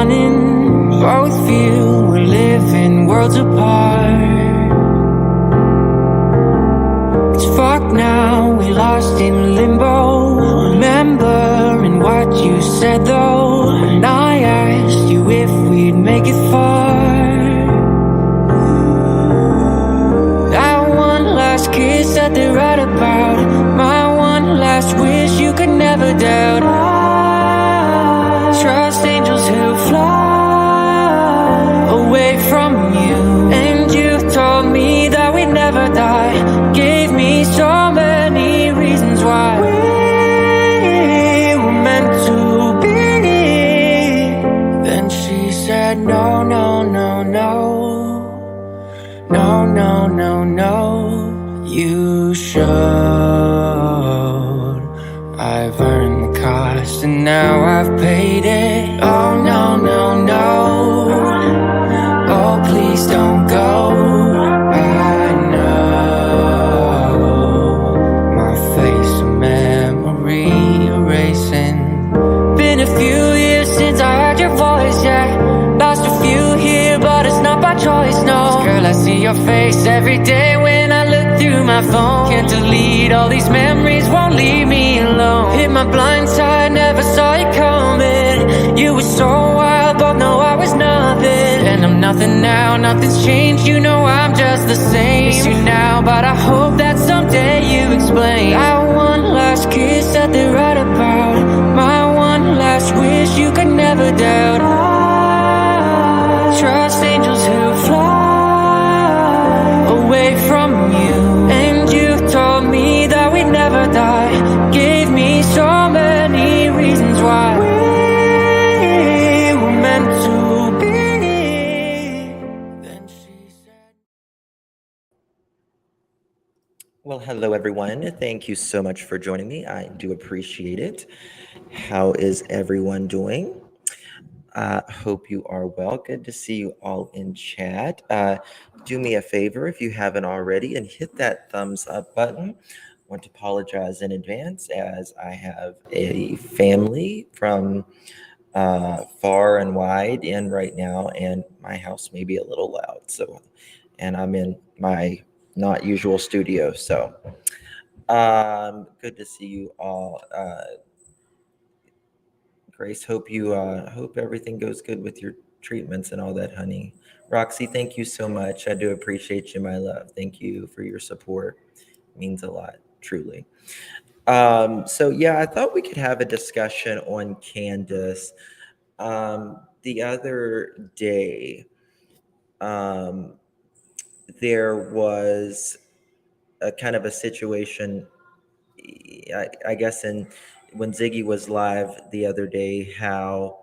running. Both feel we're living worlds apart. It's fucked now, we lost in limbo. Remembering what you said though, and I asked you if we'd make it far. That one last kiss that they write about, my one last wish you could never doubt. I trust angels who fly away from you, and you told me that we'd never die. Gave me so many reasons why we were meant to be. Then she said no, no, no, no. No, no, no, no, you should. I've earned the cost and now I've paid it. Oh, no, no, no. Oh, please don't go. I know my face, a memory erasing. Been a few years since I heard your voice, yeah. Lost a few here, but it's not by choice, no. Girl, I see your face every day when I look through my phone. Can't delete all these memories, won't leave me alone. Hit my blind side, never saw you coming. You were so wild, both know I was nothing. And I'm nothing now, nothing's changed. You know I'm just the same. Miss you now, but I hope that someday you explain. That one last kiss that they write about, my one last wish you could never doubt. I trust angels who fly away from you, and you told me that we'd never die. Gave me so many reasons why we were meant to be. Then she said, Well, hello everyone. Thank you so much for joining me. I do appreciate it. How is everyone doing? Hope you are well. Good to see you all in chat. Do me a favor if you haven't already and hit that thumbs up button. Want to apologize in advance as I have a family from far and wide in right now, and my house may be a little loud. So, and I'm in my not usual studio. So, good to see you all. Grace, hope everything goes good with your treatments and all that, honey. Roxy, thank you so much. I do appreciate you, my love. Thank you for your support. It means a lot, truly. So yeah, I thought we could have a discussion on Candus. The other day, there was a kind of a situation, I guess, when Ziggy was live the other day, how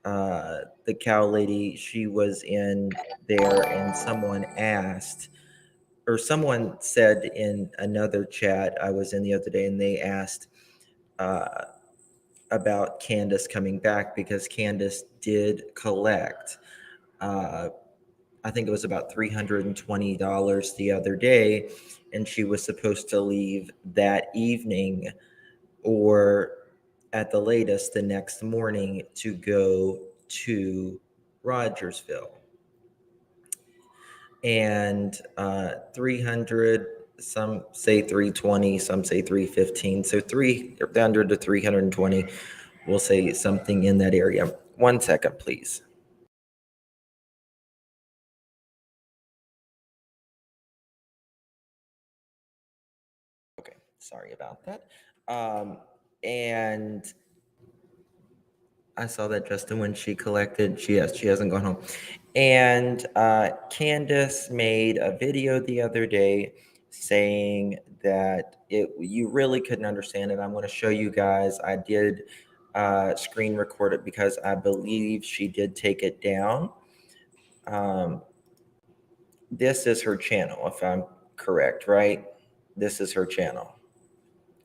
the cow lady, she was in there and someone asked, or someone said in another chat I was in the other day, and they asked about Candus coming back because Candus did collect, I think it was about $320 the other day, and she was supposed to leave that evening or at the latest the next morning to go to Rogersville. And 300, some say 320, some say 315. So 300 to 320, we'll say something in that area. 1 second, please. Okay, sorry about that. And I saw that Justin, when she collected, she hasn't gone home. And Candus made a video the other day saying that you really couldn't understand it. I'm going to show you guys. I did screen record it because I believe she did take it down. This is her channel, if I'm correct, right? This is her channel.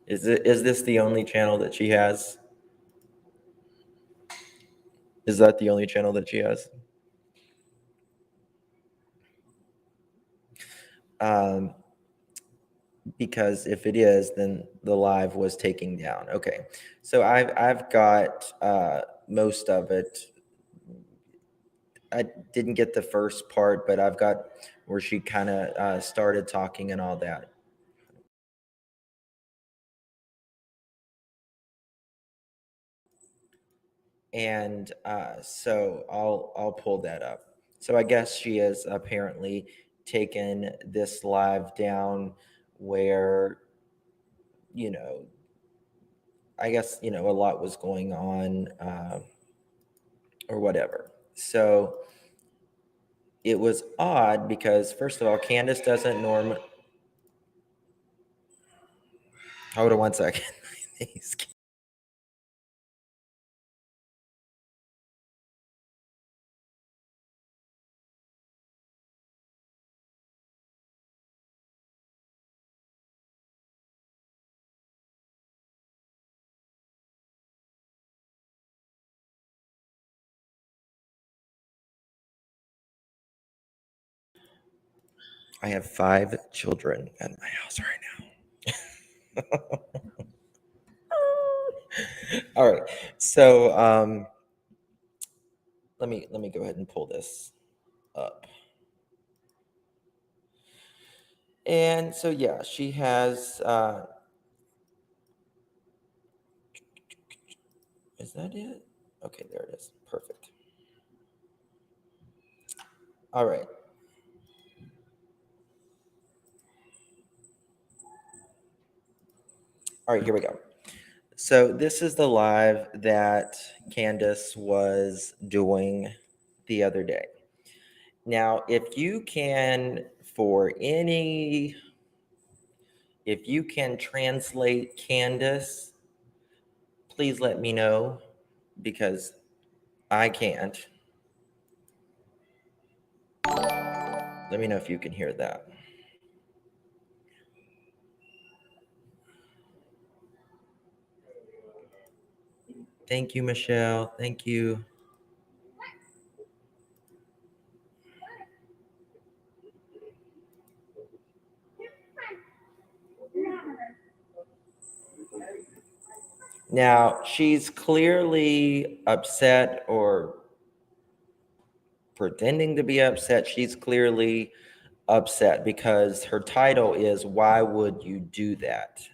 Is this the only channel that she has? Is that the only channel that she has? Because if it is, then the live was taken down. Okay, so I've got most of it I didn't get the first part, but I've got where she kind of started talking and all that. And so I'll pull that up. So I guess she has apparently taken this live down where, you know, I guess, you know, a lot was going on or whatever. So it was odd because, first of all, Candus doesn't normally. Hold on 1 second. I have 5 children at my house right now. All right. So let me go ahead and pull this up. And so yeah, she has is that it? Okay, there it is. Perfect. All right. All right, here we go. So this is the live that Candus was doing the other day. Now, if you can translate Candus, please let me know because I can't. Let me know if you can hear that. Thank you, Michelle. Thank you. Now, she's clearly upset or pretending to be upset. She's clearly upset because her title is "Why Would You Do That?"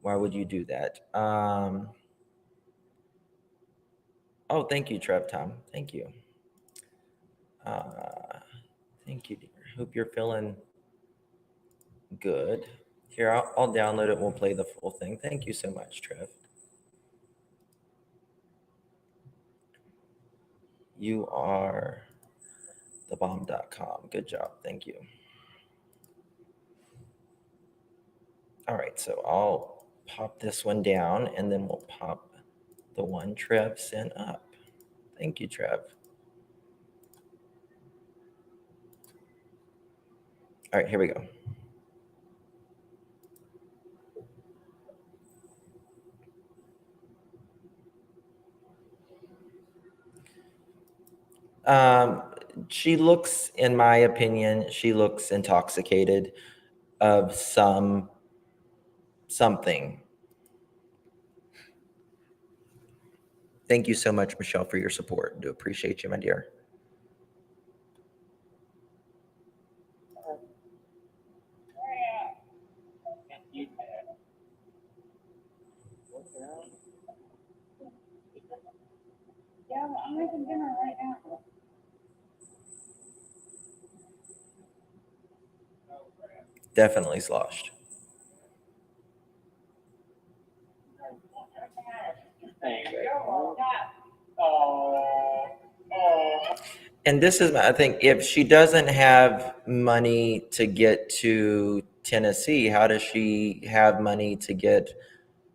Why would you do that? Oh, thank you, Trev Tom. Thank you. Thank you, dear. Hope you're feeling good. Here, I'll download it. We'll play the full thing. Thank you so much, Trev. You are thebomb.com. Good job. Thank you. All right, so I'll pop this one down and then we'll pop the one Trev sent up. Thank you, Trev. All right, here we go. She looks, in my opinion, she looks intoxicated of something. Thank you so much, Michelle, for your support. Do appreciate you, my dear. Yeah, well, I'm making dinner right now. Definitely sloshed. And this is, I think, if she doesn't have money to get to Tennessee, how does she have money to get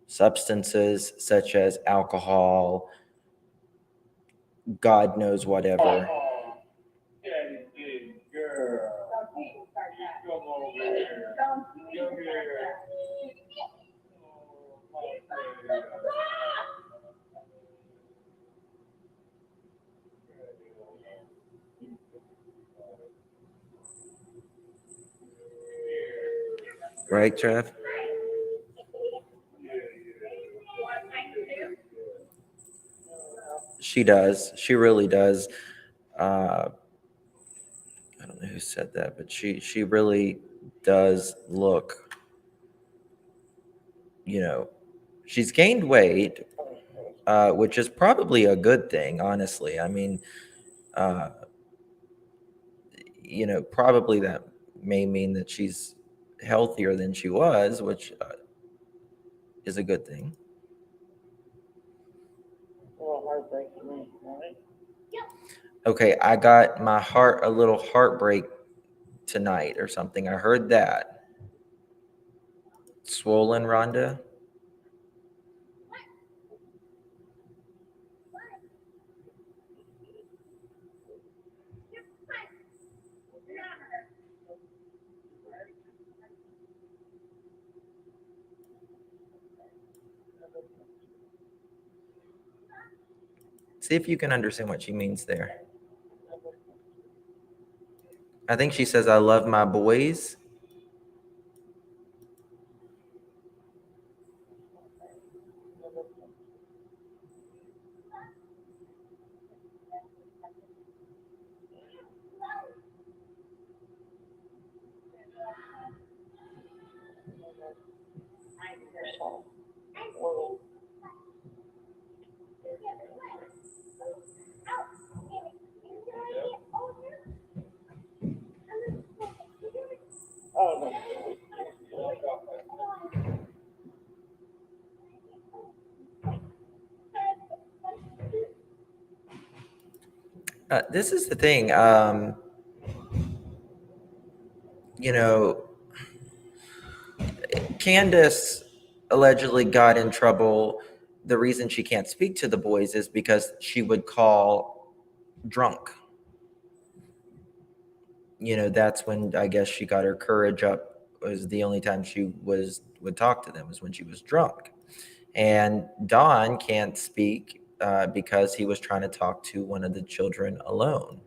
substances such as alcohol, God knows whatever? Right, Trev? She does. She really does. I don't know who said that, but she really does look, she's gained weight, which is probably a good thing, honestly. I mean, uh, probably that may mean that she's healthier than she was, which is a good thing. Okay, I got my heart a little heartbreak tonight or something. I heard that. Swollen, Rhonda? See if you can understand what she means there. I think she says, I love my boys. This is the thing. Candus allegedly got in trouble. The reason she can't speak to the boys is because she would call drunk. That's when I guess she got her courage up. Was the only time she would talk to them is when she was drunk. And Don can't speak because he was trying to talk to one of the children alone.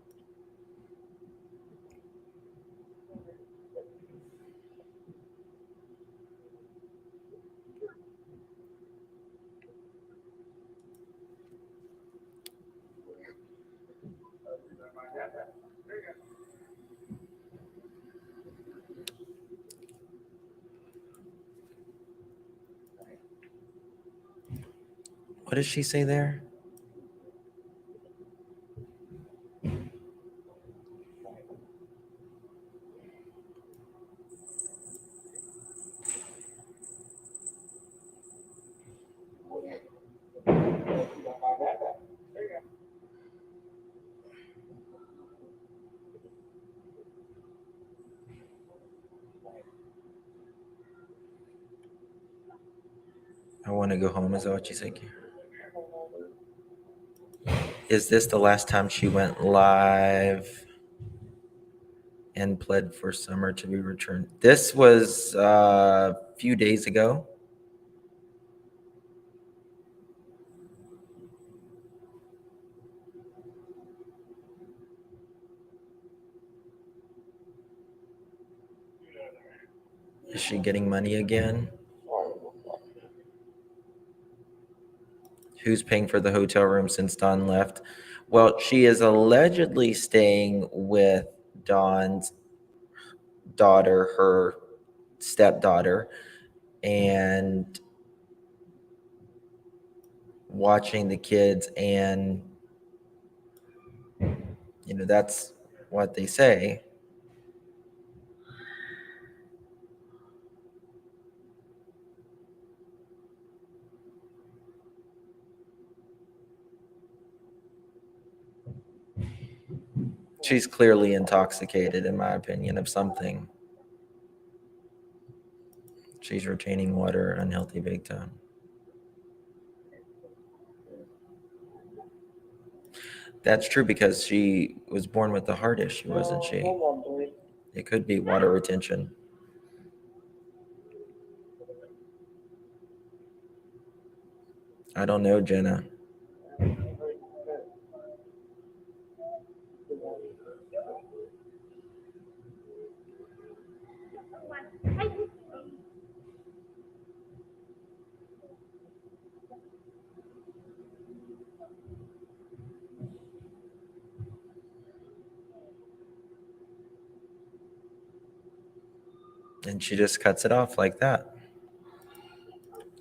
What does she say there? I want to go home. Is that what you think? Is this the last time she went live and pled for Summer to be returned? This was a few days ago. Is she getting money again? Who's paying for the hotel room since Dawn left? Well, she is allegedly staying with Dawn's daughter, her stepdaughter, and watching the kids, and that's what they say. She's clearly intoxicated, in my opinion, of something. She's retaining water, unhealthy big time. That's true because she was born with a heart issue, wasn't she? It could be water retention. I don't know, Jenna. And she just cuts it off like that.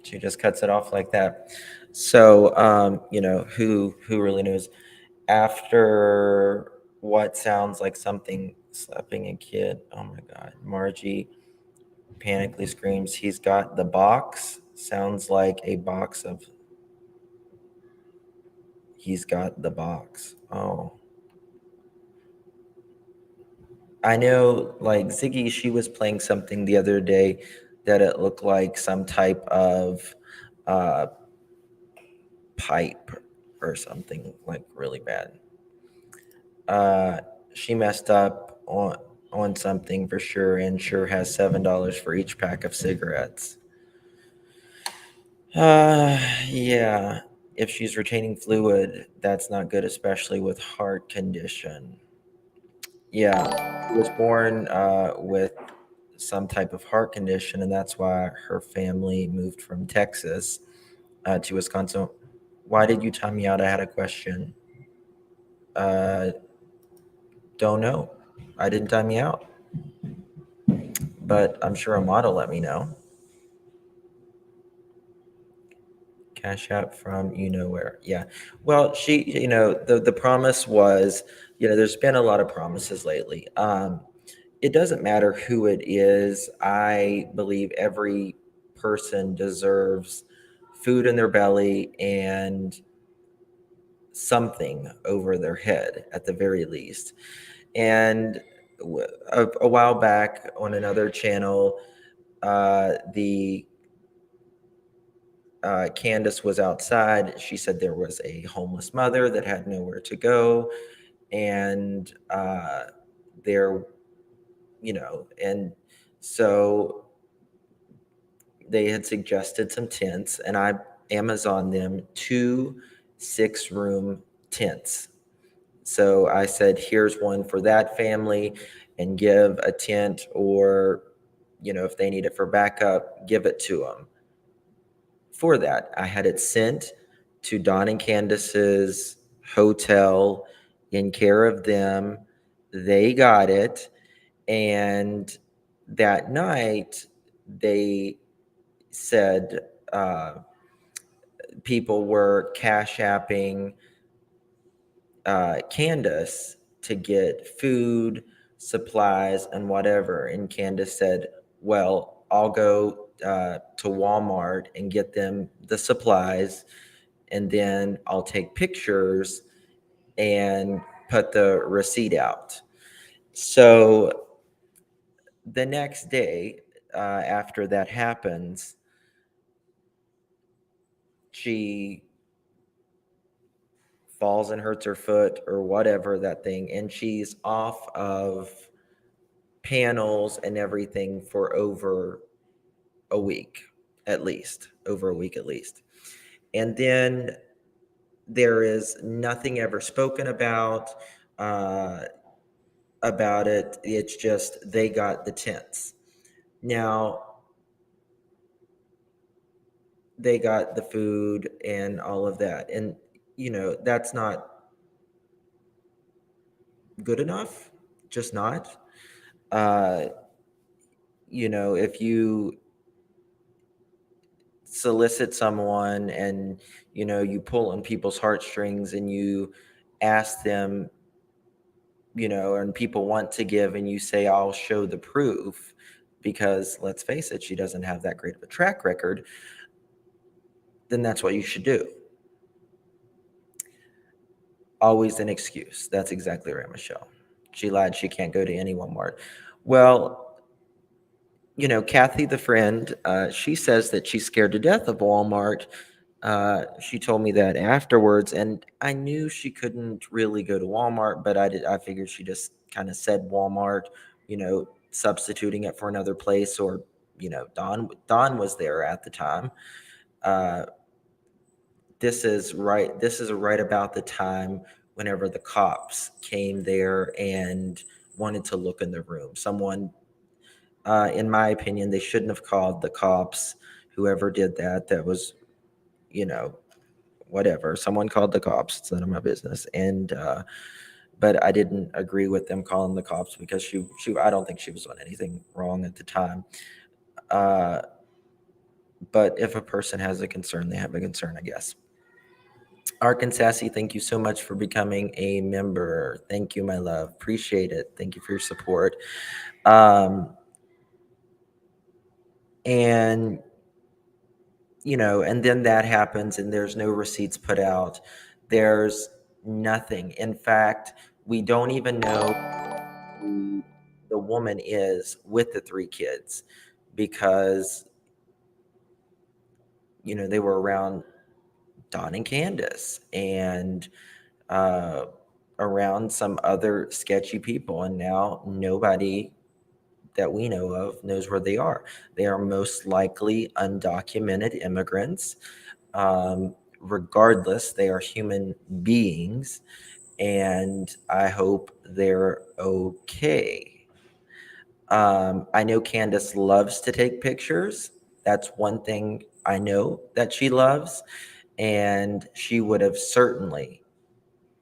She just cuts it off like that. So, who really knows? After what sounds like something slapping a kid, oh my God, Margie panically screams, "He's got the box." Sounds like a box of. He's got the box. Oh. I know, like Ziggy, she was playing something the other day that it looked like some type of uh, pipe or something like really bad. Uh, she messed up on something for sure, and sure has $7 for each pack of cigarettes. Yeah. If she's retaining fluid, that's not good, especially with heart condition. Yeah, she was born with some type of heart condition, and that's why her family moved from Texas to Wisconsin. Why did you time me out? I had a question. Uh, don't know. I didn't time me out, but I'm sure Amada let me know. Cash out from you know where. Yeah. Well, the promise was, there's been a lot of promises lately. It doesn't matter who it is. I believe every person deserves food in their belly and something over their head at the very least. And a while back on another channel, the Candus was outside. She said there was a homeless mother that had nowhere to go, and there, and so they had suggested some tents, and I Amazon them 2 6-room tents. So I said, here's one for that family, and give a tent, or if they need it for backup, give it to them. For that, I had it sent to Don and Candace's hotel in care of them. They got it, and that night they said people were cash apping Candace to get food, supplies, and whatever. And Candace said, well, I'll go to Walmart and get them the supplies, and then I'll take pictures and put the receipt out. So the next day, after that happens, she falls and hurts her foot or whatever that thing, and she's off of panels and everything for over a week at least, over a week at least. And then there is nothing ever spoken uh, about it. It's just they got the tents. Now they got the food and all of that, and that's not good enough, just not. uh if you solicit someone and you pull on people's heartstrings and you ask them, and people want to give, and you say, I'll show the proof, because let's face it, she doesn't have that great of a track record, then that's what you should do. Always an excuse. That's exactly right, Michelle. She lied. She can't go to any Walmart. Well, Kathy, the friend, she says that she's scared to death of Walmart. She told me that afterwards, and I knew she couldn't really go to Walmart, but I figured she just kind of said Walmart, substituting it for another place, or Don was there at the time. This is right about the time whenever the cops came there and wanted to look in the room. Someone, in my opinion, they shouldn't have called the cops. Whoever did that was, whatever. Someone called the cops. It's none of my business. And but I didn't agree with them calling the cops because she I don't think she was doing anything wrong at the time. But if a person has a concern, they have a concern, I guess. Arkansas, thank you so much for becoming a member. Thank you, my love. Appreciate it. Thank you for your support. And and then that happens and there's no receipts put out. There's nothing. In fact, we don't even know who the woman is with the 3 kids because, they were around Don and Candus and around some other sketchy people. And now nobody that we know of knows where they are. They are most likely undocumented immigrants. Regardless, they are human beings, and I hope they're okay. I know Candus loves to take pictures. That's one thing I know that she loves, and she would have certainly,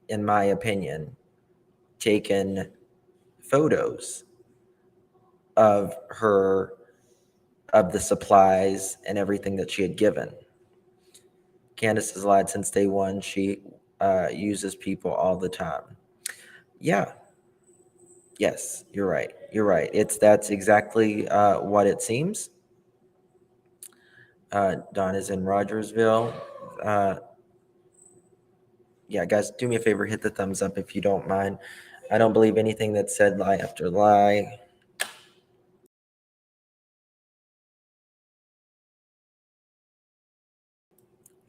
in my opinion, taken photos of the supplies and everything that she had given. Candus has lied since day one. She uses people all the time. Yeah. Yes, you're right. You're right. That's exactly what it seems. Don is in Rogersville. Yeah, guys, do me a favor, hit the thumbs up if you don't mind. I don't believe anything that's said lie after lie.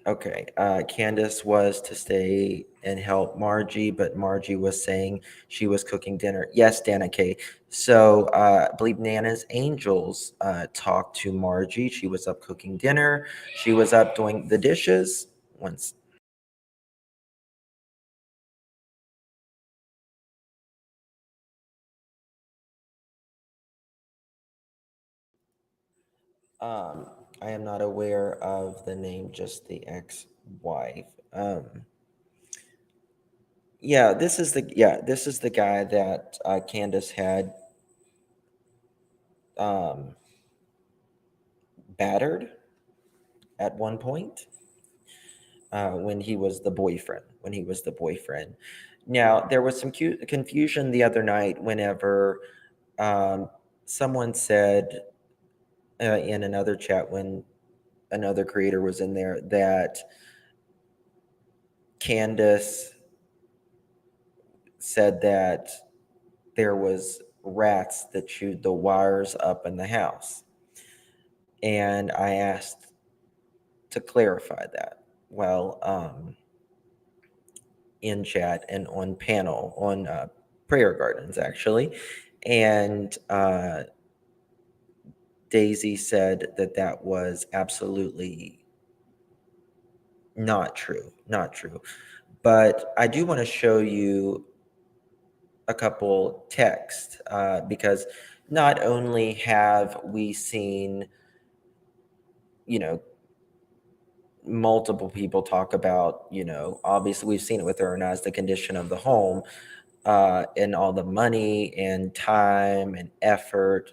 Okay, Candus was to stay and help Margie, but Margie was saying she was cooking dinner. Yes, Dana K. So I believe Nana's Angels talked to Margie. She was up cooking dinner. She was up doing the dishes once. I am not aware of the name, just the ex-wife. This is the guy that Candus had battered at one point when he was the boyfriend. Now there was some confusion the other night whenever someone said in another chat when another creator was in there that Candus said that there was rats that chewed the wires up in the house. And I asked to clarify that. Well, in chat and on panel, on Prayer Gardens, actually. And Daisy said that that was absolutely not true. But I do want to show you a couple texts because not only have we seen, multiple people talk about, obviously we've seen it with her and as the condition of the home and all the money and time and effort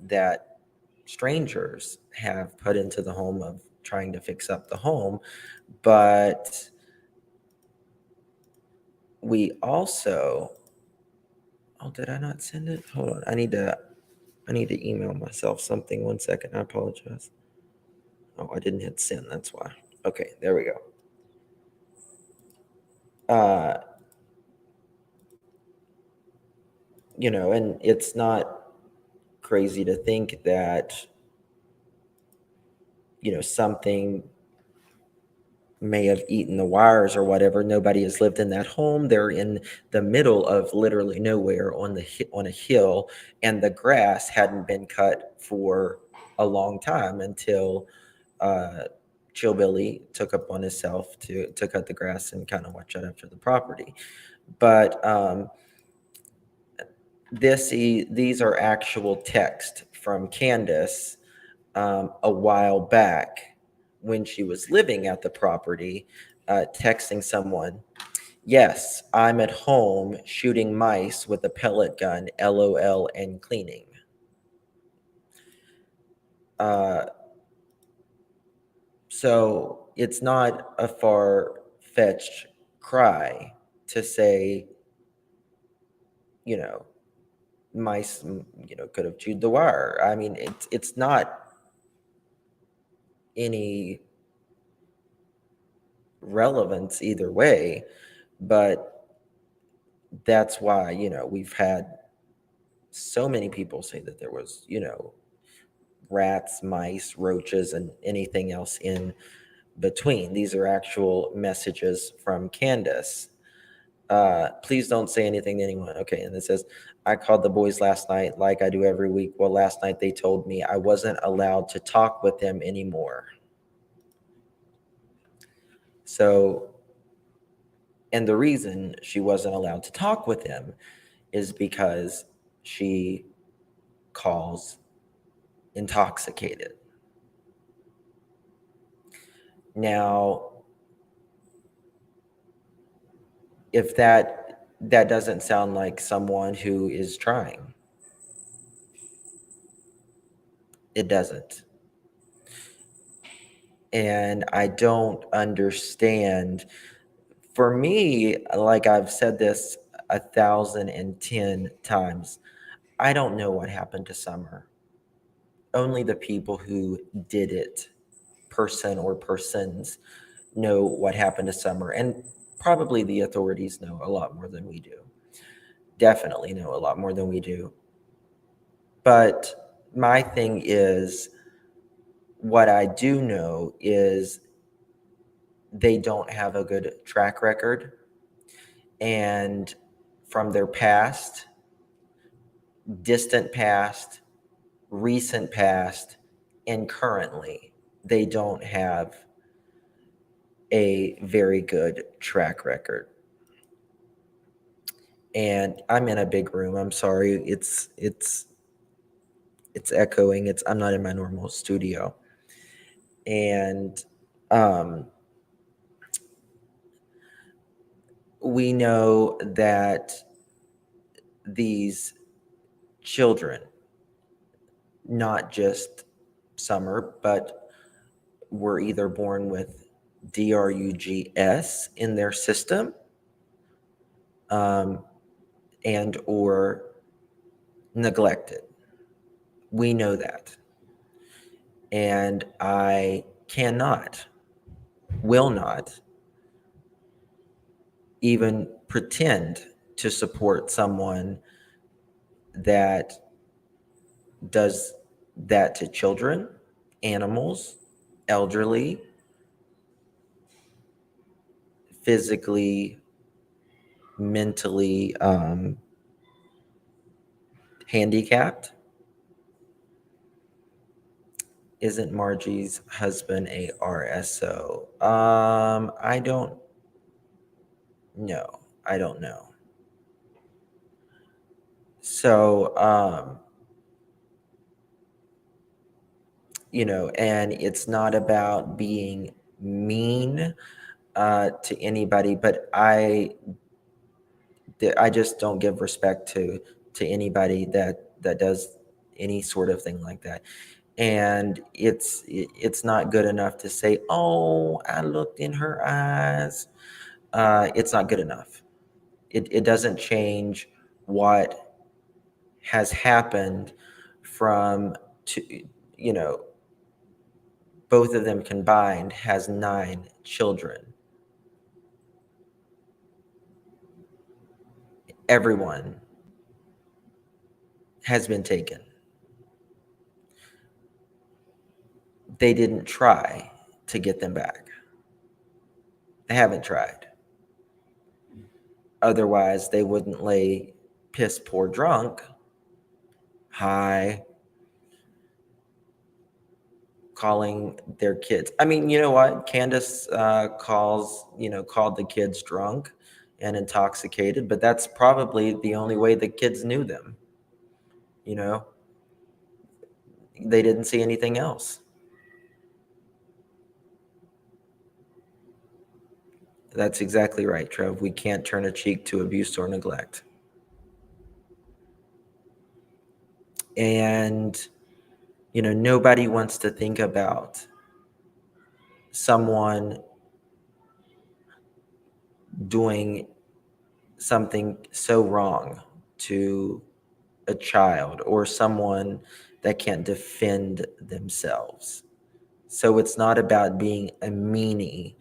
that strangers have put into the home of trying to fix up the home. But we also, did I not send it? Hold on. I need to email myself something. 1 second. I apologize. Oh, I didn't hit send. That's why. Okay, there we go. And it's not crazy to think that, something may have eaten the wires or whatever. Nobody has lived in that home. They're in the middle of literally nowhere on a hill, and the grass hadn't been cut for a long time until Chillbilly took up on himself to cut the grass and kind of watch out after the property. But these are actual text from Candus a while back when she was living at the property, texting someone. Yes, I'm at home shooting mice with a pellet gun, LOL, and cleaning. So it's not a far-fetched cry to say, mice, could have chewed the wire. I mean, it's not any relevance either way, but that's why, we've had so many people say that there was, rats, mice, roaches, and anything else in between. These are actual messages from Candus. Please don't say anything to anyone. Okay, and it says, I called the boys last night like I do every week. Well, last night they told me I wasn't allowed to talk with them anymore. So, and the reason she wasn't allowed to talk with him is because she calls intoxicated. Now, if that doesn't sound like someone who is trying, it doesn't. And I don't understand. For me, like I've said this 1,010 times, I don't know what happened to Summer. Only the people who did it, person or persons, know what happened to Summer. And probably the authorities know a lot more than we do. Definitely know a lot more than we do. But my thing is, what I do know is they don't have a good track record. And from their past, distant past, recent past, and currently, they don't have a very good track record. And I'm in a big room. I'm sorry. It's echoing. I'm not in my normal studio. And we know that these children, not just Summer, but were either born with DRUGS in their system, and or neglected. We know that. And I cannot, will not even pretend to support someone that does that to children, animals, elderly, physically, mentally handicapped. Isn't Margie's husband a RSO? I don't know. I don't know. So, and it's not about being mean to anybody, but I just don't give respect to anybody that does any sort of thing like that. And it's not good enough to say, oh, I looked in her eyes. It's not good enough. It doesn't change what has happened from both of them combined has 9 children. Everyone has been taken. They didn't try to get them back. They haven't tried. Otherwise, they wouldn't lay piss poor drunk, high, calling their kids. I mean, you know what? Candus called the kids drunk and intoxicated, but that's probably the only way the kids knew them. They didn't see anything else. That's exactly right, Trev. We can't turn a cheek to abuse or neglect. And, nobody wants to think about someone doing something so wrong to a child or someone that can't defend themselves. So it's not about being a meanie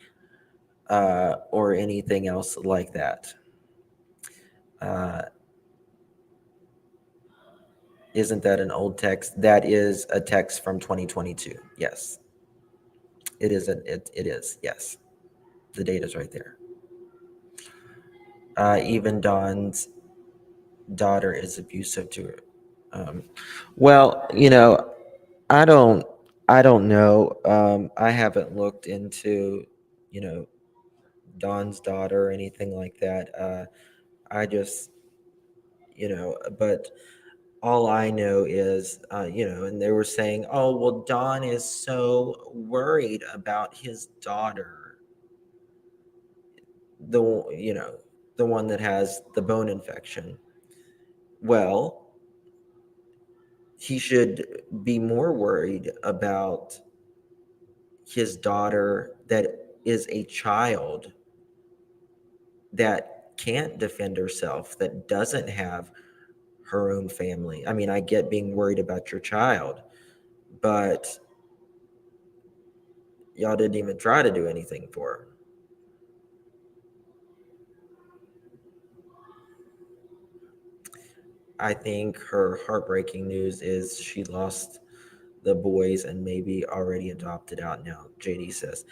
or anything else like that. Isn't that an old text? That is a text from 2022. Yes, it is. It is. Yes, the date is right there. Even Dawn's daughter is abusive to her. Well, I don't. I don't know. I haven't looked into, you know, Dawn's daughter or anything like that. I just, but all I know is, and they were saying, oh, well, Don is so worried about his daughter, you know, the one that has the bone infection. Well, he should be more worried about his daughter that is a child that can't defend herself, that doesn't have her own family. I mean, I get being worried about your child, but y'all didn't even try to do anything for her. I think her heartbreaking news is she lost the boys and maybe already adopted out now, JD says.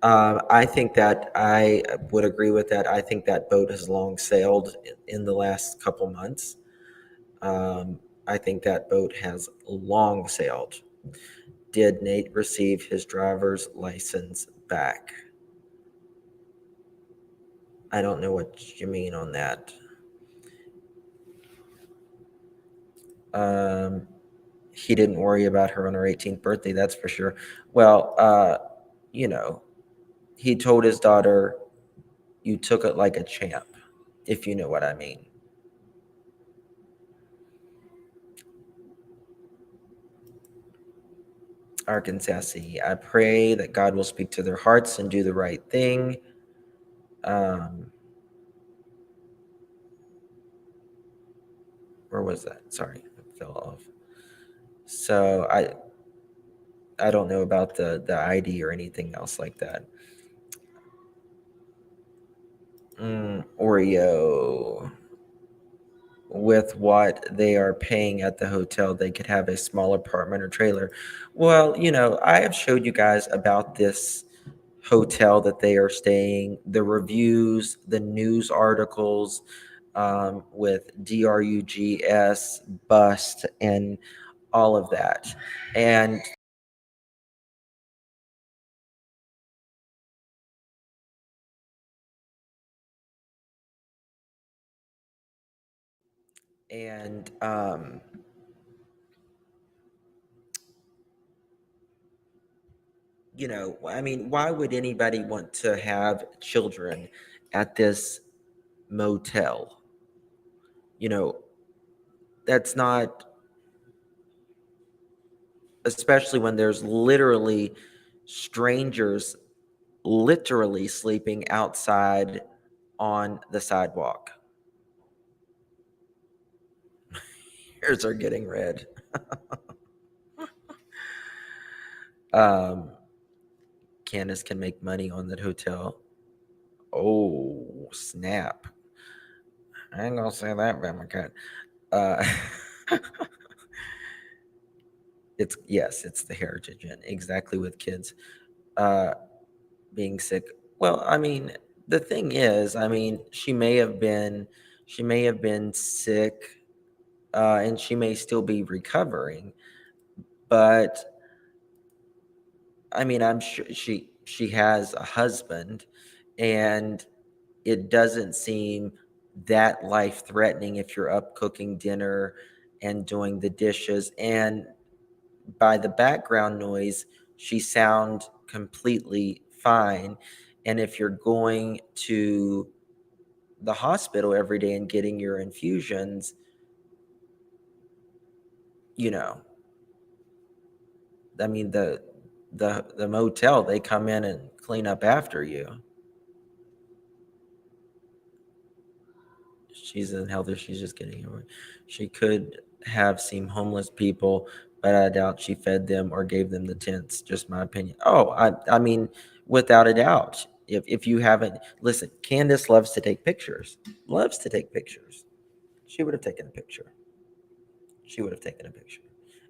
I think that I would agree with that. I think that boat has long sailed in the last couple months. I think that boat has long sailed. Did Nate receive his driver's license back? I don't know what you mean on that. He didn't worry about her on her 18th birthday, that's for sure. Well, he told his daughter, you took it like a champ, if you know what I mean. Arkansas City, I pray that God will speak to their hearts and do the right thing. Where was that? Sorry, it fell off. So I don't know about the ID or anything else like that. Oreo. With what they are paying at the hotel, they could have a small apartment or trailer. Well, I have showed you guys about this hotel that they are staying, the reviews, the news articles with DRUGS, bust, and all of that. And and I mean, why would anybody want to have children at this motel? That's not, especially when there's literally strangers literally sleeping outside on the sidewalk. Ears are getting red. Candus can make money on that hotel. Oh, snap. I ain't gonna say that, Democrat. Uh, it's the Heritage Inn, exactly, with kids being sick. Well, I mean, the thing is, I mean, she may have been sick, and she may still be recovering, but I mean, I'm sure she has a husband, and it doesn't seem that life threatening if you're up cooking dinner and doing the dishes. And by the background noise, she sound completely fine. And if you're going to the hospital every day and getting your infusions, you know, I mean, the motel, they come in and clean up after you. She's unhealthy. She's just getting over. She could have seen homeless people, but I doubt she fed them or gave them the tents. Just my opinion. Oh, I mean, without a doubt. If you haven't, listen, Candus loves to take pictures. Loves to take pictures. She would have taken a picture. She would have taken a picture.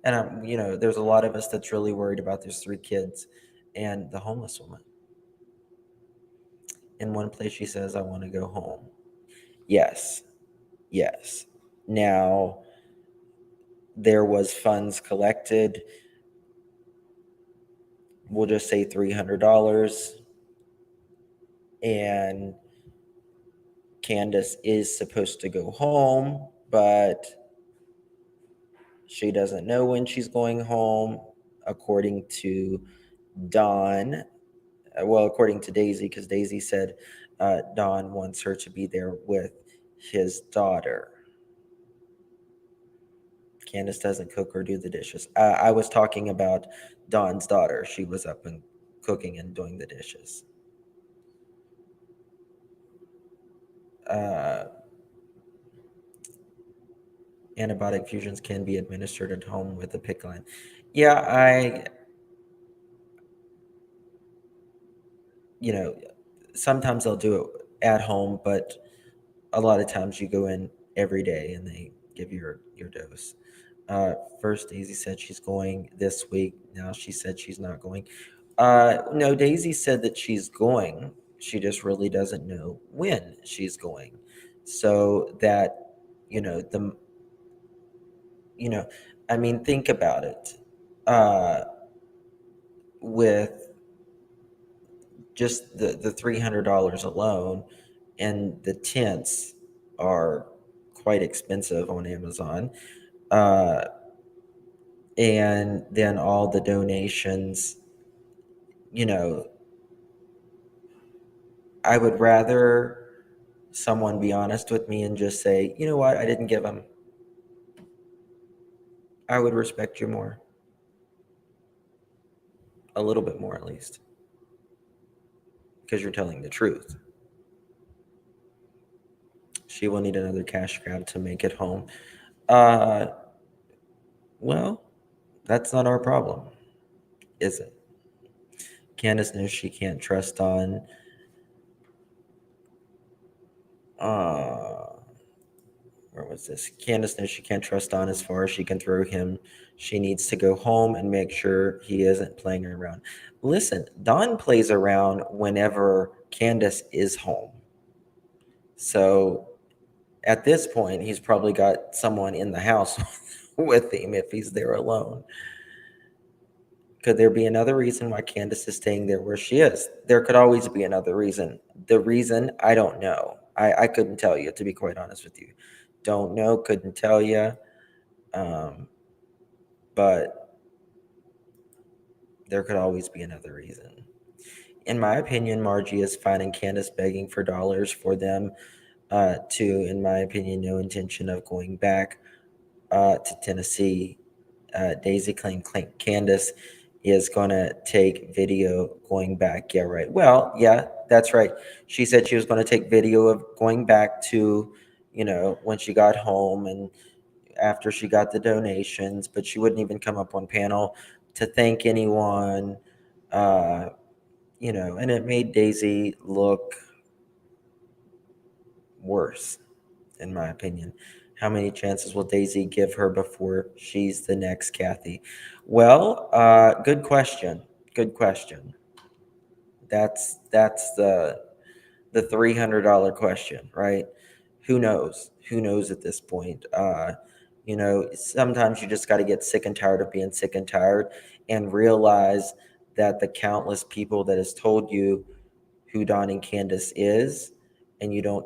And you know, there's a lot of us that's really worried about those 3 kids and the homeless woman. In one place, she says, "I want to go home." Yes, yes. Now, there was funds collected. We'll just say $300, and Candus is supposed to go home, but she doesn't know when she's going home, according to Dawn. Well, according to Daisy, because Daisy said Dawn wants her to be there with his daughter. Candus doesn't cook or do the dishes. I was talking about Dawn's daughter. She was up and cooking and doing the dishes. Antibiotic fusions can be administered at home with a PICC line. Yeah, you know, sometimes they'll do it at home, but a lot of times you go in every day and they give you your dose. First, Daisy said she's going this week. Now she said she's not going. No, Daisy said that she's going. She just really doesn't know when she's going. So that, you know, I mean, think about it. With just the $300 alone, and the tents are quite expensive on Amazon. And then all the donations, you know, I would rather someone be honest with me and just say, you know what, I didn't give them. I would respect you more. A little bit more, at least. Because you're telling the truth. She will need another cash grab to make it home. Well, that's not our problem, is it? Candus knows she can't trust on where was this? Candus knows she can't trust on as far as she can throw him. She needs to go home and make sure he isn't playing around. Listen, Dawn plays around whenever Candus is home. So at this point, he's probably got someone in the house with him if he's there alone. Could there be another reason why Candus is staying there where she is? There could always be another reason. The reason, I don't know. I couldn't tell you, to be quite honest with you. Don't know, couldn't tell you. But there could always be another reason. In my opinion, Margie is finding Candus begging for dollars for them to, in my opinion, no intention of going back to Tennessee. Daisy claimed Candus is going to take video going back. Yeah, right. Well, yeah, that's right. She said she was going to take video of going back to, you know, when she got home and after she got the donations, but she wouldn't even come up on panel to thank anyone, you know, and it made Daisy look worse, in my opinion. How many chances will Daisy give her before she's the next Kathy? Well, good question. Good question. That's the $300 question, right? Who knows? Who knows at this point? You know, sometimes you just got to get sick and tired of being sick and tired and realize that the countless people that has told you who Don and Candus is, and you don't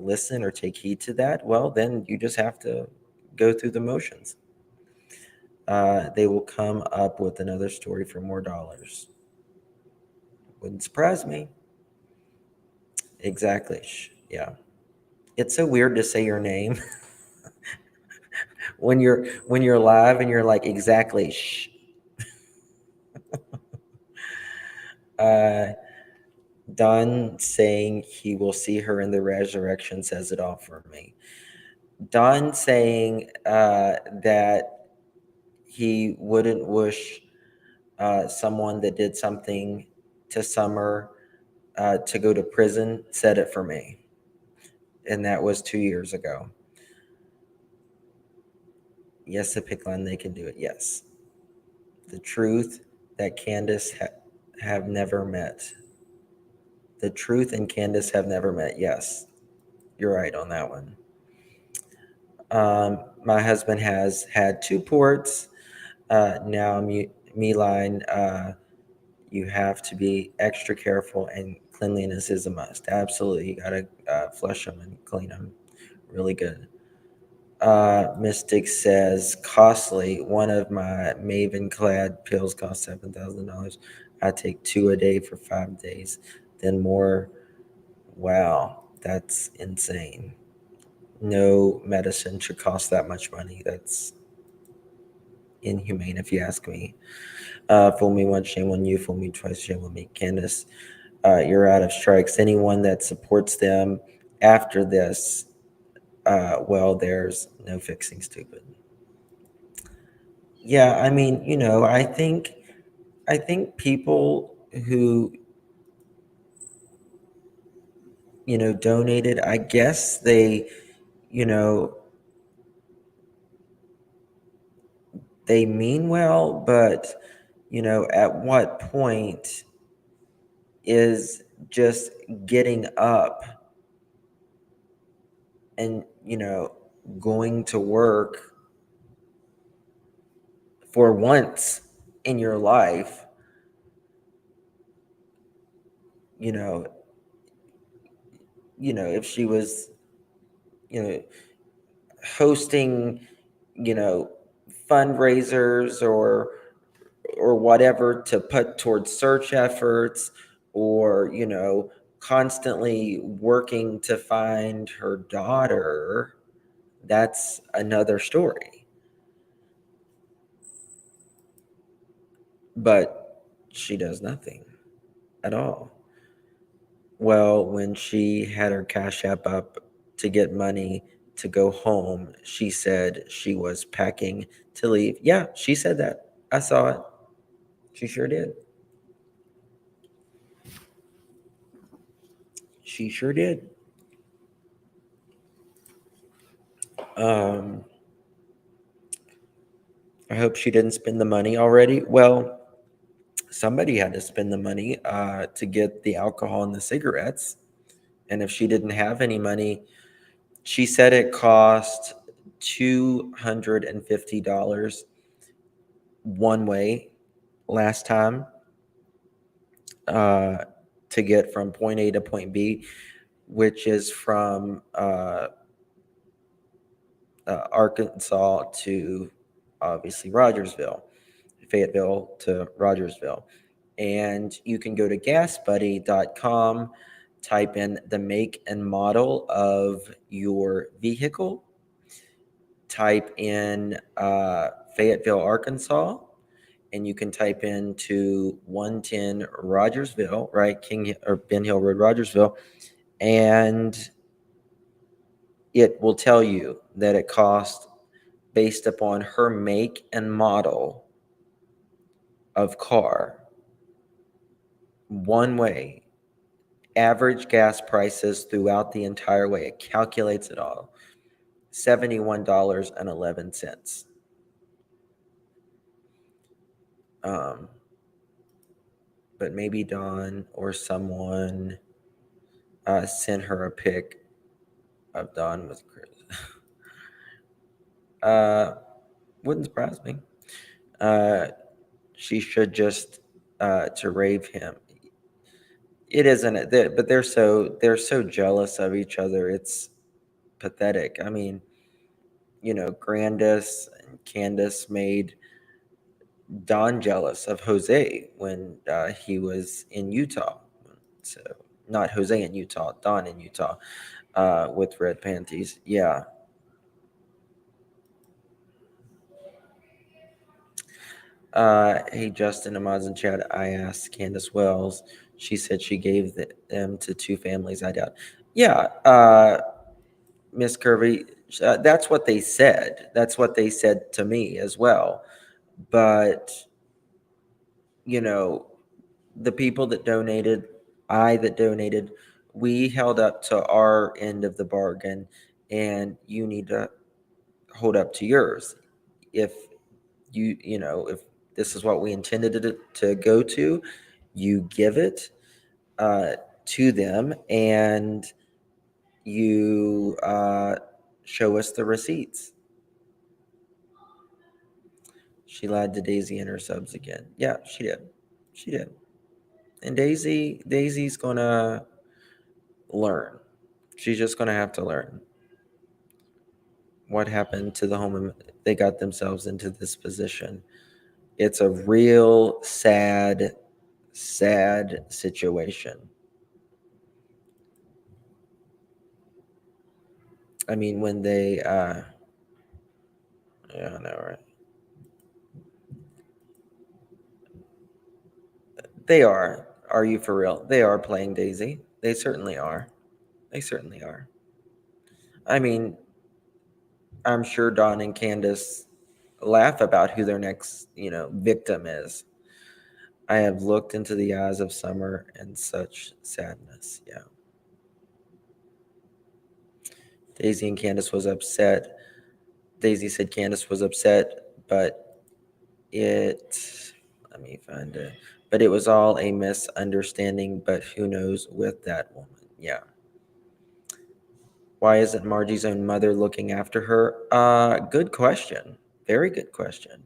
listen or take heed to that, well, then you just have to go through the motions. They will come up with another story for more dollars. Wouldn't surprise me. Exactly. Yeah. It's so weird to say your name when you're live and you're like, exactly. Uh, Don saying he will see her in the resurrection says it all for me. Don saying that he wouldn't wish someone that did something to Summer to go to prison said it for me. And that was 2 years ago. Yes, the pick line, they can do it. Yes. The truth that Candus have never met. The truth and Candus have never met. Yes, you're right on that one. My husband has had 2 ports. Now, me line, you have to be extra careful, and cleanliness is a must. Absolutely. You got to flush them and clean them really good. Mystic says, costly. One of my Maven clad pills costs $7,000. I take 2 a day for 5 days, then more. Wow, that's insane. No medicine should cost that much money. That's inhumane, if you ask me. Fool me once, shame on you. Fool me twice, shame on me. Candace, you're out of strikes. Anyone that supports them after this, well, there's no fixing stupid. Yeah, I mean, I think people who, donated, I guess they, you know, they mean well, but, at what point is just getting up and, going to work for once in your life, you know, if she was, hosting, you know, fundraisers or whatever to put towards search efforts, or constantly working to find her daughter, that's another story. But she does nothing at all. Well, when she had her Cash App up to get money to go home, she said she was packing to leave. Yeah, she said that. I saw it. She sure did. She sure did. Um, I hope she didn't spend the money already. Well, somebody had to spend the money to get the alcohol and the cigarettes. And if she didn't have any money, she said it cost $250 one way last time to get from point A to point B, which is from Arkansas to obviously Rogersville, Fayetteville to Rogersville. And you can go to gasbuddy.com, type in the make and model of your vehicle, type in Fayetteville, Arkansas, and you can type into 110 Rogersville, right? Ben Hill Road, Rogersville, and it will tell you that it costs, based upon her make and model of car, one way, average gas prices throughout the entire way. It calculates it all. $71.11. But maybe Dawn or someone sent her a pic of Dawn with Chris. Wouldn't surprise me. She should just to rave him. It isn't, but they're so jealous of each other. It's pathetic. I mean, Grandis and Candus made Don jealous of Jose when he was in Utah. So not Jose in Utah, Don in Utah, with red panties. Yeah. Hey, Justin, Amaz in chat. I asked Candace Wells. She said she gave them to 2 families. I doubt. Yeah, Miss Curvy, that's what they said. That's what they said to me as well. But, you know, the people that donated, that donated, we held up to our end of the bargain, and you need to hold up to yours. If if this is what we intended it to go to, you give it to them, and you show us the receipts. She lied to Daisy and her subs again. Yeah, she did. She did. And Daisy's gonna learn. She's just gonna have to learn what happened to the home they got themselves into this position. It's a real sad situation. I mean, when they yeah, I know, right? They are. Are you for real? They are playing Daisy. They certainly are. They certainly are. I mean, I'm sure Don and Candace laugh about who their next, victim is. I have looked into the eyes of summer and such sadness. Yeah. Daisy and Candace was upset. Daisy said Candace was upset, but let me find it. But it was all a misunderstanding, but who knows with that woman. Yeah. Why isn't Margie's own mother looking after her? Good question. Very good question.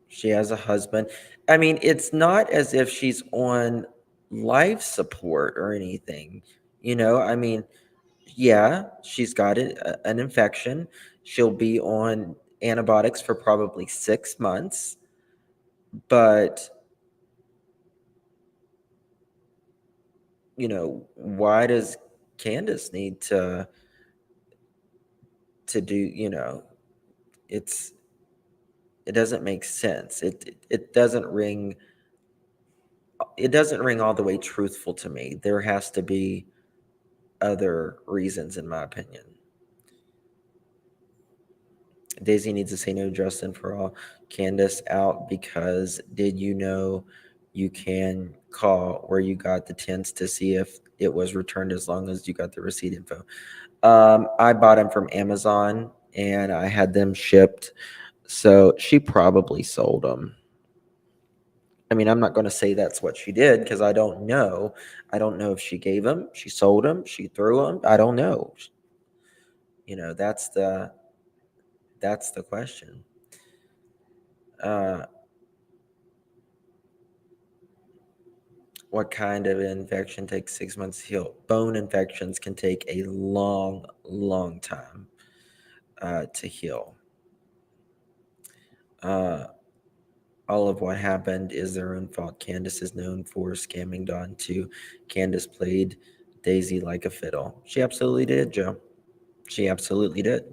She has a husband. I mean, it's not as if she's on life support or anything. I mean, yeah, she's got an infection. She'll be on antibiotics for probably 6 months. But, why does Candace need to do, it doesn't make sense. It doesn't ring all the way truthful to me. There has to be other reasons, in my opinion. Daisy needs to say no, Justin, for all. Candace out because did you know you can call where you got the tints to see if it was returned as long as you got the receipt info? I bought them from Amazon and I had them shipped. So she probably sold them. I mean, I'm not going to say that's what she did because I don't know. I don't know if she gave them, she sold them, she threw them. I don't know. That's the question. What kind of infection takes 6 months to heal? Bone infections can take a long, long time to heal. All of what happened is their own fault. Candace is known for scamming Dawn too. Candace played Daisy like a fiddle. She absolutely did, Joe. She absolutely did.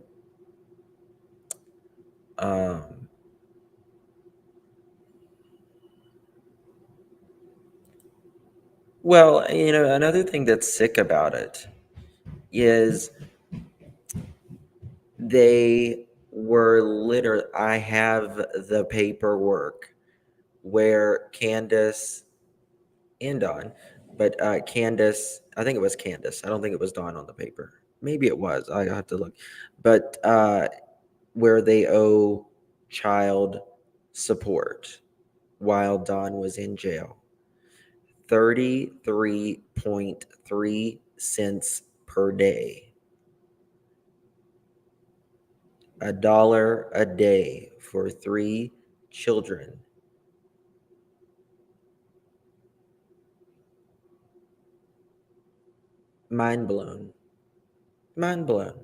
Well, another thing that's sick about it is they were literally, I have the paperwork where Candace and Dawn, but Candace, I think it was Candace. I don't think it was Dawn on the paper. Maybe it was. I have to look. But where they owe child support while Dawn was in jail. 33.3 cents per day. $1 a day for 3 children. Mind blown. Mind blown.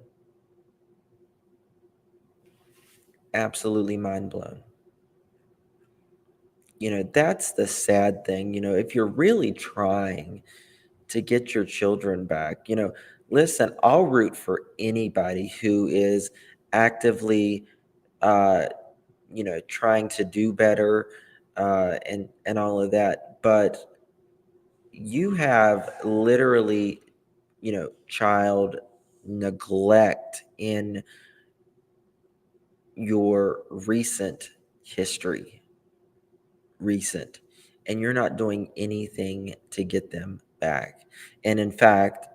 Absolutely mind blown. that's the sad thing. If you're really trying to get your children back, listen, I'll root for anybody who is actively, uh, trying to do better, and all of that. But you have literally, child neglect in your recent, and you're not doing anything to get them back. And in fact,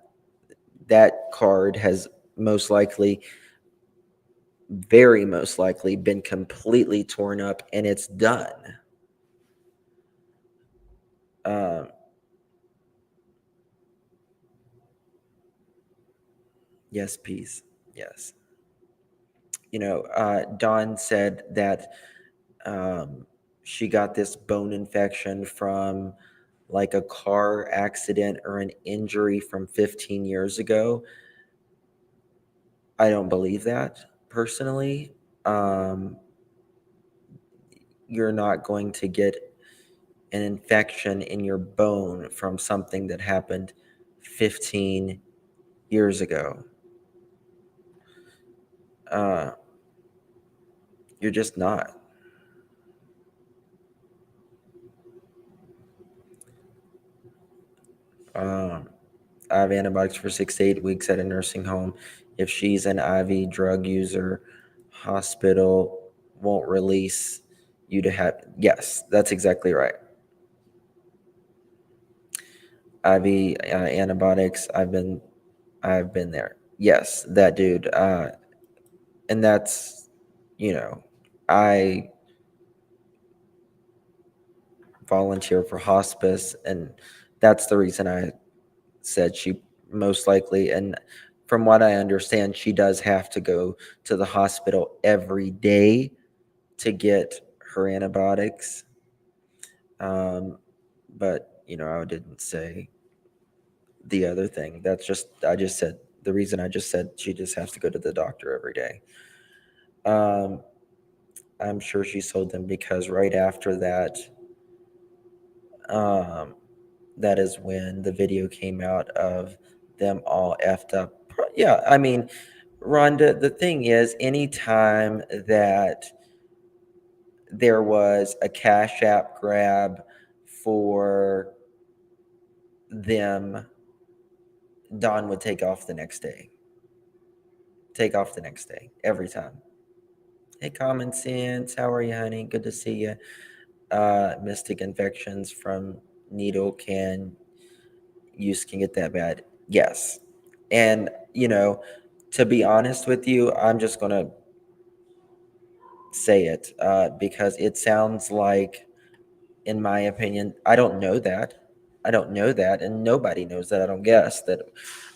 that card has most likely, very most likely, been completely torn up and it's done. Um, yes, peace. Yes. Dawn said that she got this bone infection from like a car accident or an injury from 15 years ago. I don't believe that personally. Um, you're not going to get an infection in your bone from something that happened 15 years ago. Uh, you're just not. Um, I have antibiotics for 6 to 8 weeks at a nursing home. If she's an IV drug user, hospital won't release you to have. Yes, that's exactly right. IV antibiotics. I've been there. Yes, that dude. And that's, I volunteer for hospice, and that's the reason I said she most likely. And from what I understand, she does have to go to the hospital every day to get her antibiotics. But I didn't say the other thing. I just said the reason I just said she just has to go to the doctor every day. I'm sure she sold them because right after that, um, that is when the video came out of them all effed up. Yeah, I mean, Rhonda, the thing is, anytime that there was a Cash App grab for them, Dawn would take off the next day. Every time. Hey, Common Sense, how are you, honey? Good to see you. Mystic infections from needle use can get that bad. Yes. And, to be honest with you, I'm just going to say it because it sounds like, in my opinion, I don't know that. And nobody knows that. I don't guess that.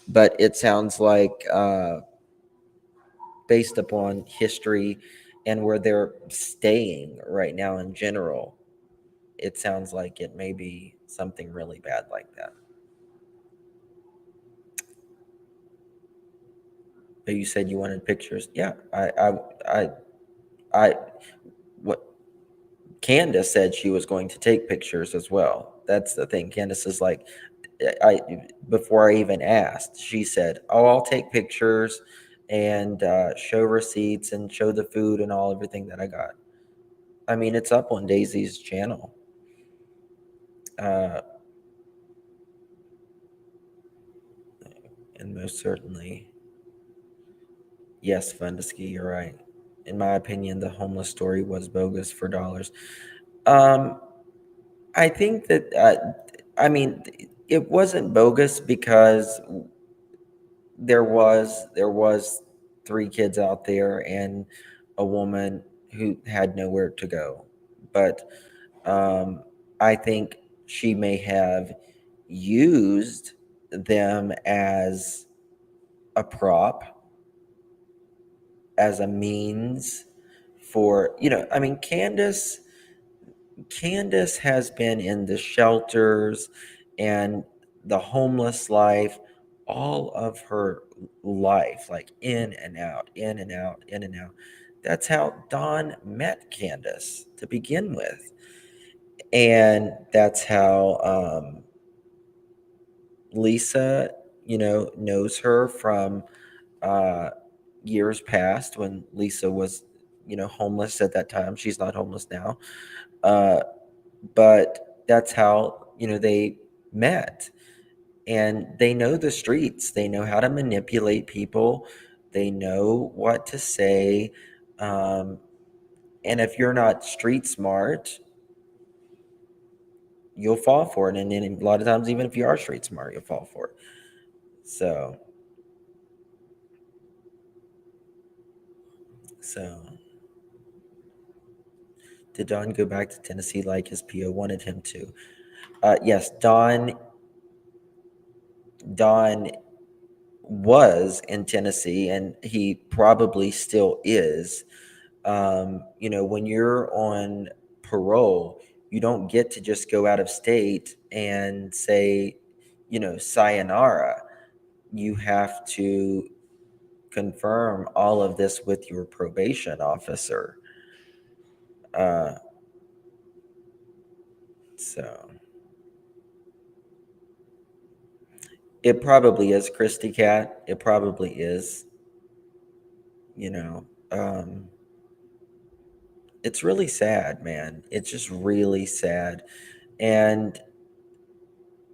But it sounds like, based upon history and where they're staying right now in general, it sounds like it may be something really bad like that. But you said you wanted pictures. Yeah, I what Candus said she was going to take pictures as well. That's the thing. Candus is like, before I even asked, she said, "Oh, I'll take pictures and show receipts and show the food and everything that I got." I mean, it's up on Daisy's channel. And most certainly, yes, Fundusky, you're right. In my opinion, the homeless story was bogus for dollars. I think that, I mean, it wasn't bogus because there was 3 kids out there and a woman who had nowhere to go. But I think she may have used them as a prop, as a means for, I mean, Candus has been in the shelters and the homeless life all of her life, like in and out, in and out, in and out. That's how Dawn met Candus to begin with. And that's how Lisa, knows her from years past when Lisa was, homeless at that time. She's not homeless now. Uh, but that's how, they met. And they know the streets, they know how to manipulate people, they know what to say. And if you're not street smart, you'll fall for it. And then a lot of times, even if you are street smart, you'll fall for it. So, did Don go back to Tennessee like his PO wanted him to? Yes, Don was in Tennessee, and he probably still is. When you're on parole, you don't get to just go out of state and say, sayonara. You have to confirm all of this with your probation officer. Uh, so it probably is, Christy Cat. It probably is. It's really sad, man. It's just really sad. And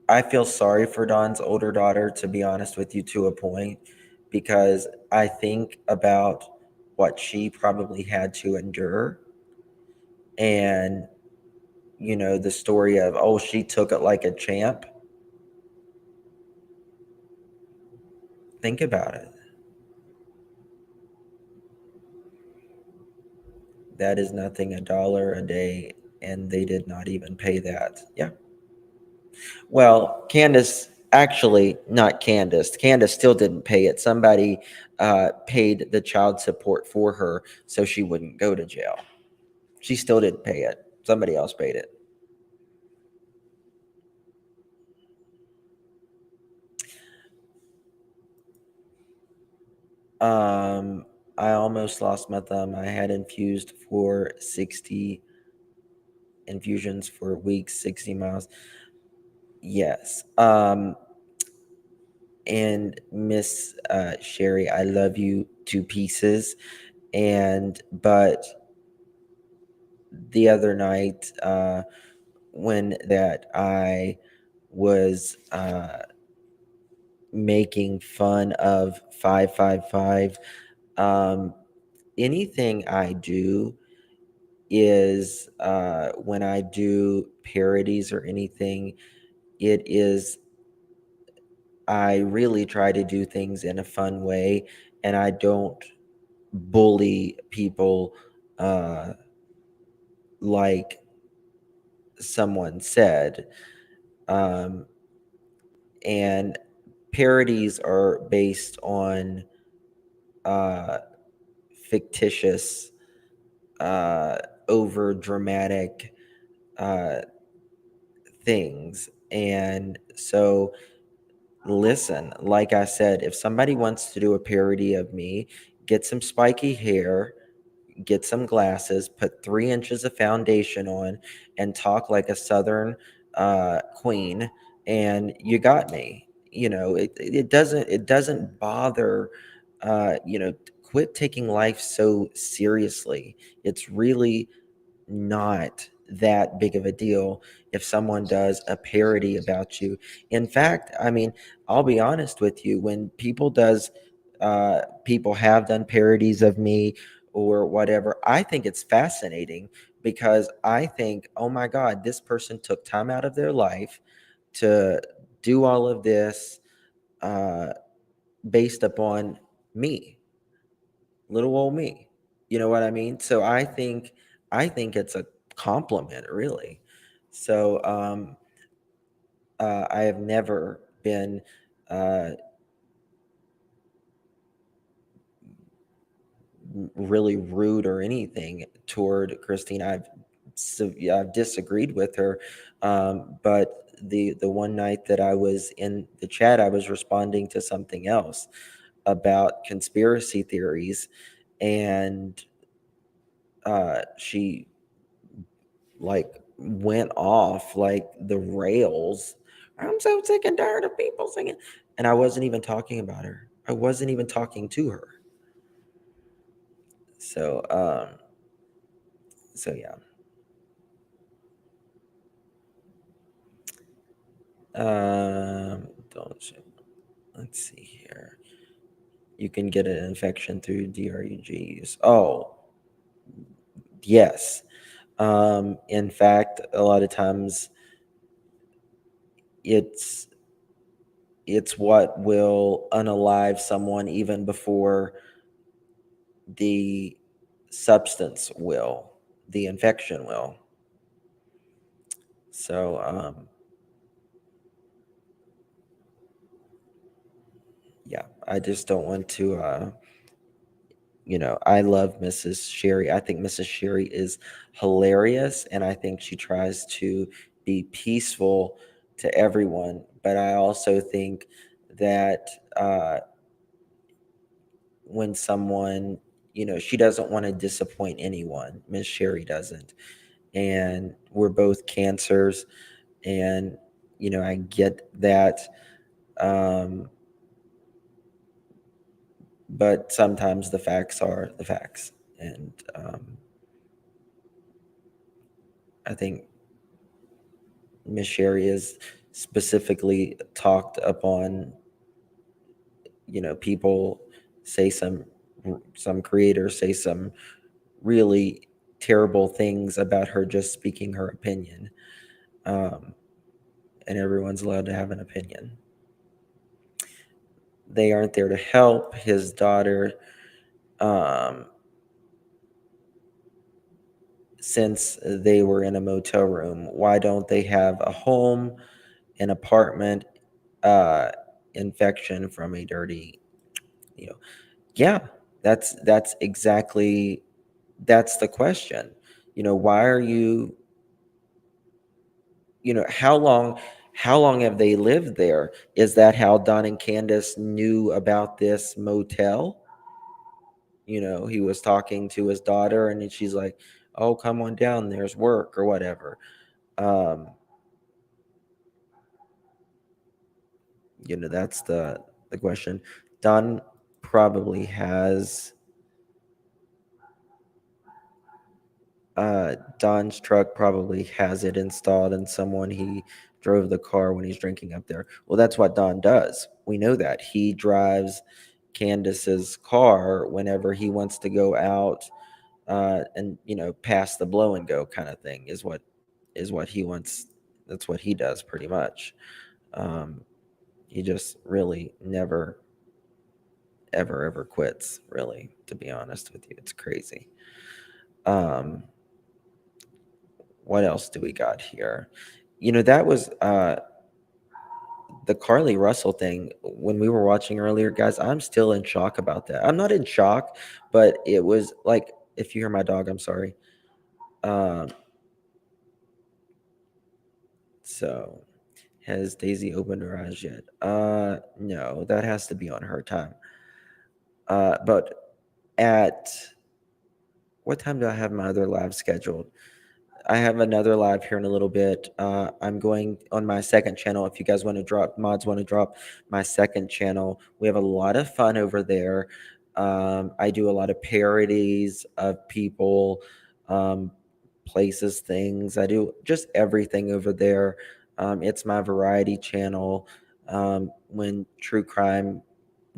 I feel sorry for Don's older daughter, to be honest with you, to a point, because I think about what she probably had to endure. And, the story of, oh, she took it like a champ. Think about it. That is nothing, $1 a day, and they did not even pay that. Yeah. Well, Candus, actually, not Candus. Candus still didn't pay it. Somebody paid the child support for her so she wouldn't go to jail. She still didn't pay it. Somebody else paid it. I almost lost my thumb. I had infused for 60 infusions for weeks, 60 miles. Yes. And Miss Sherry, I love you to pieces. But the other night, when that I was making fun of 555, anything I do is when I do parodies or anything, it is, I really try to do things in a fun way, and I don't bully people like someone said. And parodies are based on fictitious, over dramatic things. And so, listen, like I said, if somebody wants to do a parody of me, get some spiky hair, get some glasses, put 3 inches of foundation on, and talk like a Southern queen, and you got me. It doesn't bother. Quit taking life so seriously. It's really not that big of a deal if someone does a parody about you. In fact, I mean, I'll be honest with you, when people have done parodies of me or whatever, I think it's fascinating, because I think, oh my God, this person took time out of their life to do all of this based upon me, little old me. You know what I mean? So I think it's a compliment, really. So I have never been really rude or anything toward Christine. I've disagreed with her, but the one night that I was in the chat, I was responding to something else about conspiracy theories, and she like went off like the rails. I'm so sick and tired of people singing. And I wasn't even talking about her. I wasn't even talking to her. So, yeah. Don't you? Let's see here. You can get an infection through DRUGs. Oh, yes. In fact, a lot of times it's what will unalive someone even before the substance will, the infection will. So, yeah, I just don't want to, I love Mrs. Sherry. I think Mrs. Sherry is hilarious, and I think she tries to be peaceful to everyone. But I also think that when someone, she doesn't want to disappoint anyone. Miss Sherry doesn't. And we're both cancers, and I get that. But sometimes the facts are the facts, and I think Miss Sherry is specifically talked upon. People say some creators say some really terrible things about her just speaking her opinion, and everyone's allowed to have an opinion. They aren't there to help his daughter, since they were in a motel room. Why don't they have a home, an apartment, infection from a dirty, yeah, that's exactly, that's the question. Why are you, how long have they lived there? Is that how Don and Candace knew about this motel? He was talking to his daughter, and then she's like, oh, come on down, there's work or whatever. That's the question. Don probably has, Don's truck probably has it installed, and someone he drove the car when he's drinking up there. Well, that's what Don does. We know that he drives Candace's car whenever he wants to go out, and pass the blow and go kind of thing is what he wants. That's what he does pretty much. He just really never, ever quits. Really, to be honest with you, it's crazy. What else do we got here? That was the Carly Russell thing when we were watching earlier, guys. I'm still in shock about that. I'm not in shock, but it was like, if you hear my dog, I'm sorry. So, has Daisy opened her eyes yet? No, that has to be on her time. But at what time do I have my other live scheduled? I have another live here in a little bit. I'm going on my second channel. If you guys want to drop, mods want to drop my second channel, we have a lot of fun over there. I do a lot of parodies of people, places, things. I do just everything over there. It's my variety channel. When true crime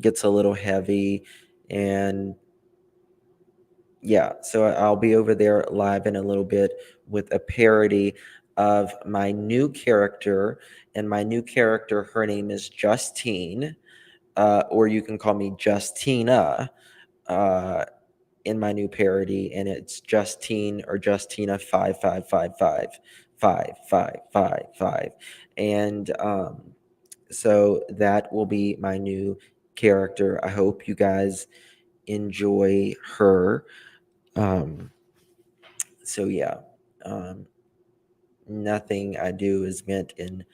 gets a little heavy, and yeah, so I'll be over there live in a little bit with a parody of my new character. And my new character, her name is Justine, or you can call me Justina, in my new parody. And it's Justine or Justina 55555555. And so that will be my new character. I hope you guys enjoy her. So yeah, nothing I do is meant in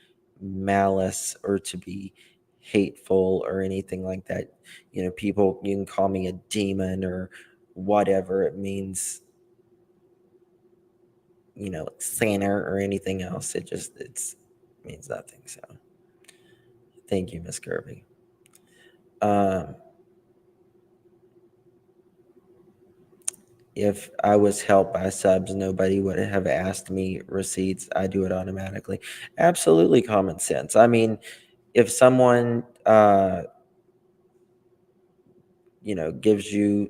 malice or to be hateful or anything like that. People, you can call me a demon or whatever. It means Santa or anything else. It means nothing. So thank you, Miss Kirby. If I was helped by subs, nobody would have asked me receipts. I do it automatically. Absolutely common sense. I mean, if someone gives you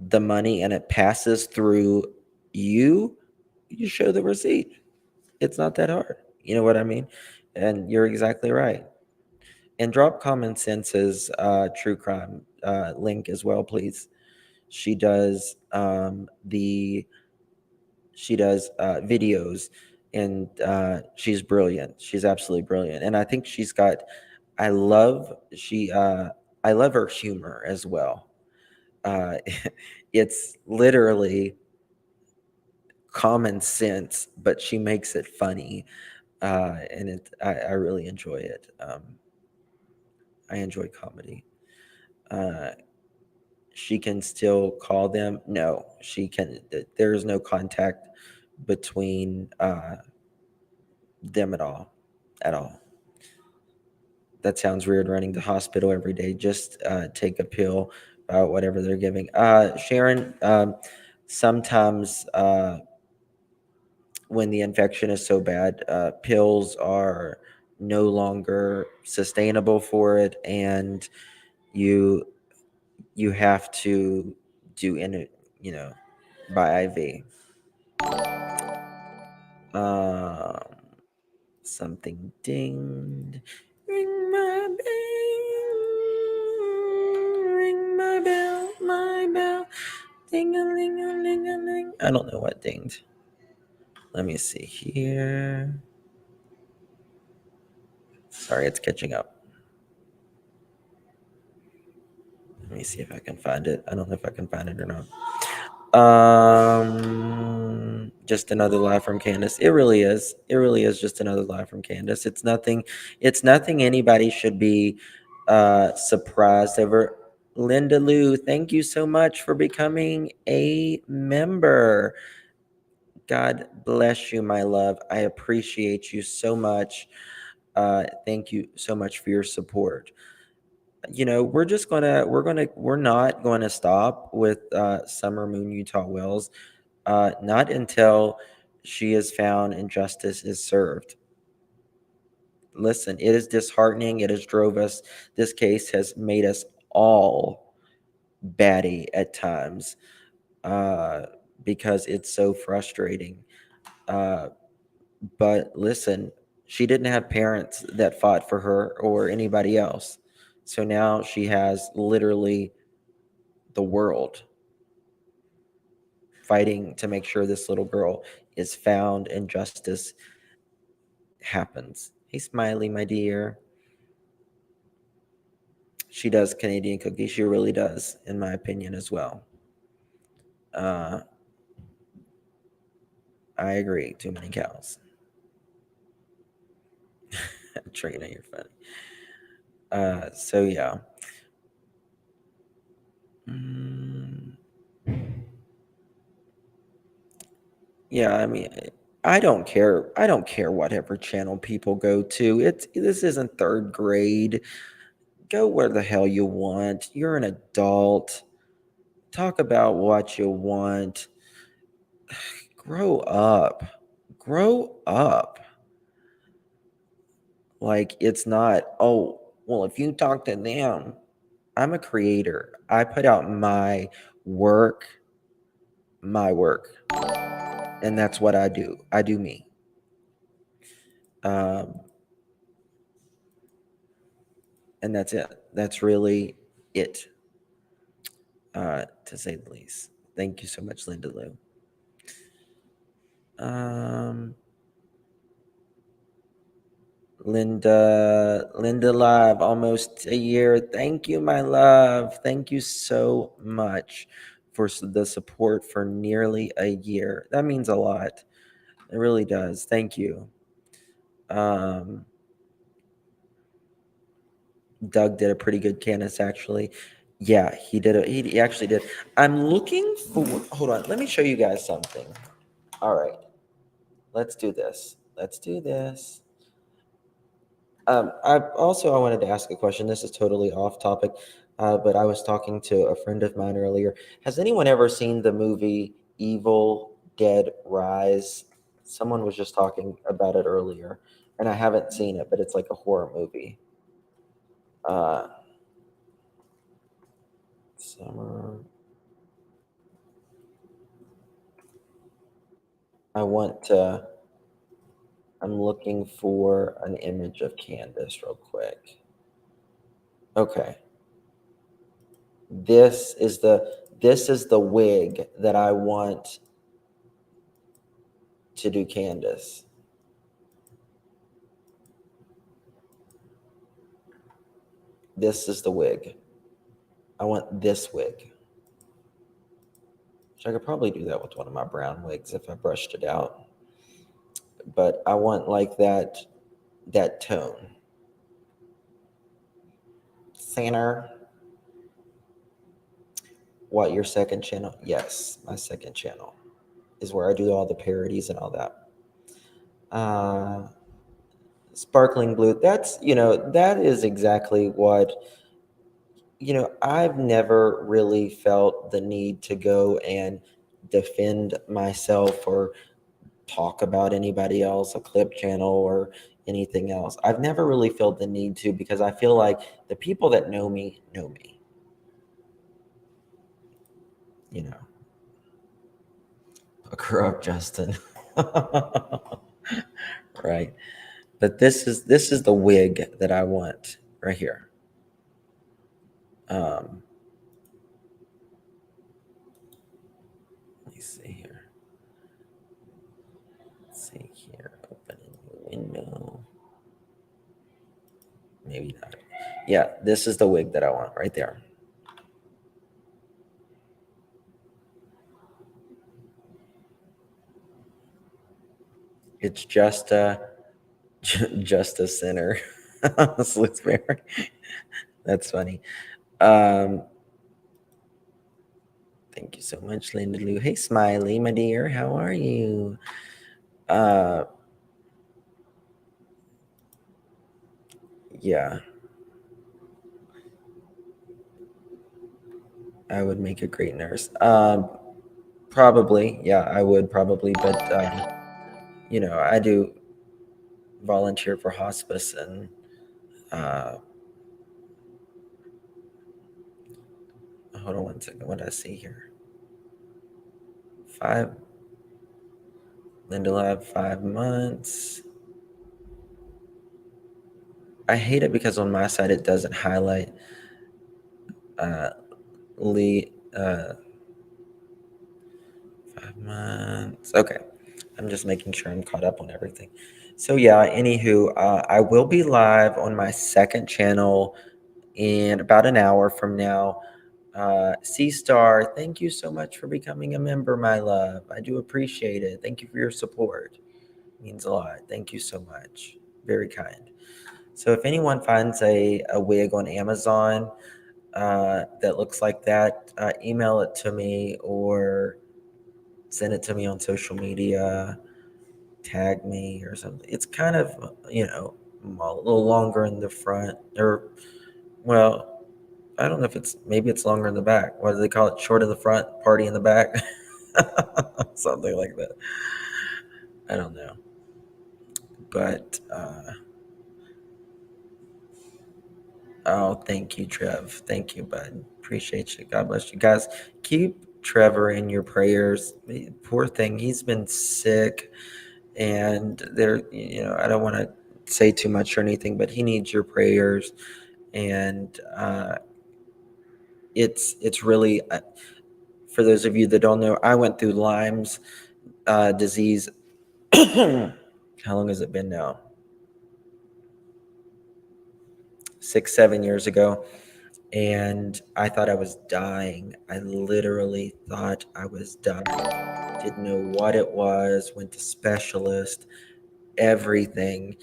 the money and it passes through you, you show the receipt. It's not that hard. You know what I mean? And you're exactly right. And drop Common Sense's true crime link as well, please. She does videos, and she's brilliant. She's absolutely brilliant, and I think she's got. I love her humor as well. It's literally common sense, but she makes it funny, and I really enjoy it. I enjoy comedy. She can still call them. No, she can. There is no contact between them at all. That sounds weird. Running to hospital every day. Just take a pill, whatever they're giving. Sharon, sometimes when the infection is so bad, pills are no longer sustainable for it, and you have to do by IV. Something dinged. Ring my bell, my bell, ding-a-ling-a-ling-a-ling. I don't know what dinged. Let me see here. Sorry, it's catching up. Let me see if I can find it. I don't know if I can find it or not. Just another live from Candus. It really is. It really is just another live from Candus. It's nothing anybody should be surprised over. Linda Lou, thank you so much for becoming a member. God bless you, my love. I appreciate you so much. Thank you so much for your support. We're not going to stop with Summer Moon Utah Wells, not until she is found and justice is served. Listen, it is disheartening. This case has made us all batty at times, because it's so frustrating. But listen, she didn't have parents that fought for her or anybody else. So now she has literally the world fighting to make sure this little girl is found and justice happens. Hey, Smiley, my dear. She does Canadian cookie. She really does, in my opinion, as well. I agree. Too many cows. Trina, you're funny. So yeah. Yeah, I mean, I don't care. I don't care whatever channel people go to. This isn't third grade. Go where the hell you want. You're an adult. Talk about what you want. Grow up. Grow up. Like, it's not, oh, well, if you talk to them, I'm a creator. I put out my work, and that's what I do. I do me. And that's it. That's really it, to say the least. Thank you so much, Linda Lou. Linda Live, almost a year. Thank you, my love. Thank you so much for the support for nearly a year. That means a lot. It really does. Thank you. Doug did a pretty good Candus, actually. Yeah, he did. He actually did. I'm looking for. Hold on. Let me show you guys something. All right. Let's do this. Let's do this. I wanted to ask a question. This is totally off topic, but I was talking to a friend of mine earlier. Has anyone ever seen the movie Evil Dead Rise? Someone was just talking about it earlier, and I haven't seen it, but it's like a horror movie. Summer. I'm looking for an image of Candus real quick. Okay. This is the wig that I want to do Candus. This is the wig. I want this wig. So I could probably do that with one of my brown wigs if I brushed it out. But I want like that tone. Center. What, your second channel? Yes, my second channel is where I do all the parodies and all that. Sparkling blue. That's, that is exactly what, I've never really felt the need to go and defend myself or talk about anybody else, a clip channel or anything else. I've never really felt the need to, because I feel like the people that know me know me. Hook her up, Justin. Right. But this is the wig that I want right here. Let me see here. Let's see here. Open a new window. Maybe not. Yeah, this is the wig that I want right there. It's just a sinner. Slitsberry. That's funny. Thank you so much, Linda Lou. Hey, Smiley, my dear. How are you? Yeah. I would make a great nurse. Probably. Yeah, I would probably. But, I do volunteer for hospice and hold on one second. What did I see here? 5. Linda Lab, 5 months. I hate it because on my side it doesn't highlight Lee 5 months. Okay. I'm just making sure I'm caught up on everything. So yeah, anywho, I will be live on my second channel in about an hour from now. C-Star, thank you so much for becoming a member, my love. I do appreciate it. Thank you for your support. It means a lot. Thank you so much. Very kind. So if anyone finds a wig on Amazon that looks like that, email it to me or send it to me on social media, tag me or something. It's kind of, a little longer in the front, or, well, I don't know if maybe it's longer in the back. What do they call it? Short in the front, party in the back? Something like that. I don't know. But, oh, thank you, Trev. Thank you, bud. Appreciate you. God bless you. Guys, keep Trevor in your prayers. Poor thing. He's been sick. And I don't want to say too much or anything, but he needs your prayers. And it's really, for those of you that don't know, I went through Lyme's disease. How long has it been now? 6-7 years ago. And I thought I was dying. I literally thought I was dying. Didn't know what it was, went to specialist, everything.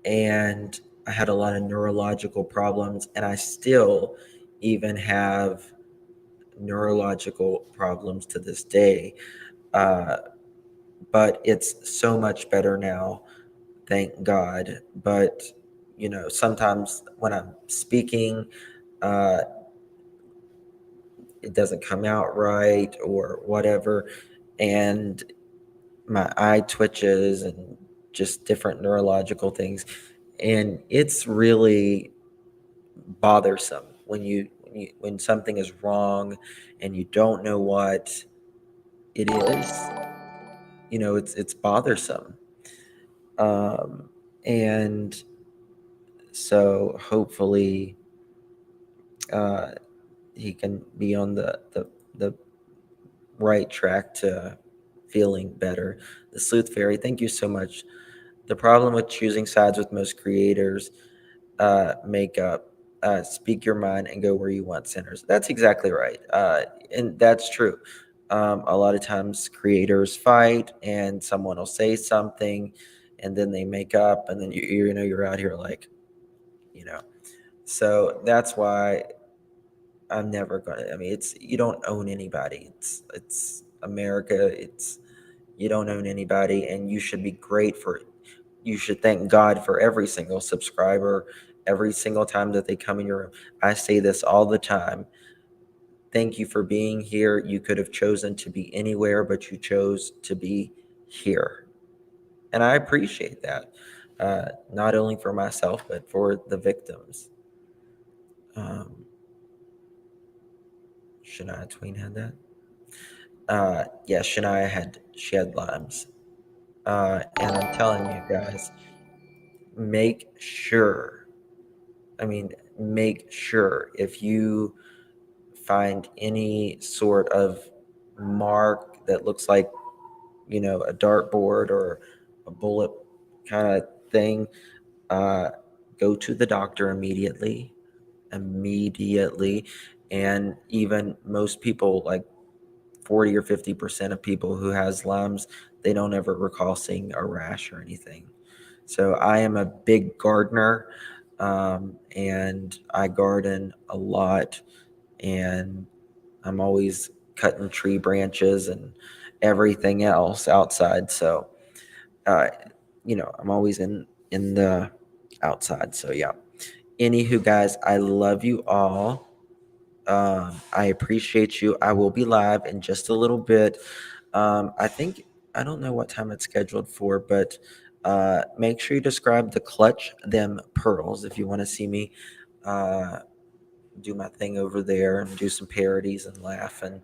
And I had a lot of neurological problems, and I still even have neurological problems to this day. but it's so much better now, thank God. But sometimes when I'm speaking, uh, it doesn't come out right or whatever, and my eye twitches and just different neurological things, and it's really bothersome when something is wrong and you don't know what it is. It's bothersome. And so hopefully uh, he can be on the right track to feeling better. The Sleuth Fairy, thank you so much. The problem with choosing sides with most creators, makeup, speak your mind and go where you want, sinners. That's exactly right. And that's true. A lot of times creators fight and someone will say something and then they make up, and then you're out here like, so that's why I'm never gonna. I mean, it's you don't own anybody. It's America. It's You don't own anybody, and you should be great for. You should thank God for every single subscriber, every single time that they come in your room. I say this all the time. Thank you for being here. You could have chosen to be anywhere, but you chose to be here, and I appreciate that. Not only for myself, but for the victims. Um, Shania Twain had that. Yeah, she had Lyme's. And I'm telling you guys, make sure, make sure if you find any sort of mark that looks like, a dartboard or a bullet kind of thing, uh, go to the doctor immediately. And even most people, like 40 or 50% of people who has Lyme's, they don't ever recall seeing a rash or anything. So I am a big gardener, and I garden a lot, and I'm always cutting tree branches and everything else outside. So, uh, I'm always in the outside. So yeah. Anywho, guys, I love you all. I appreciate you. I will be live in just a little bit. I don't know what time it's scheduled for, but make sure you describe the Clutch Them Pearls if you want to see me uh, do my thing over there and do some parodies and laugh and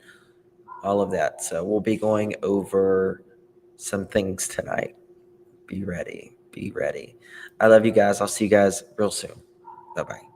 all of that. So we'll be going over some things tonight. Be ready. Be ready. I love you guys. I'll see you guys real soon. Bye bye.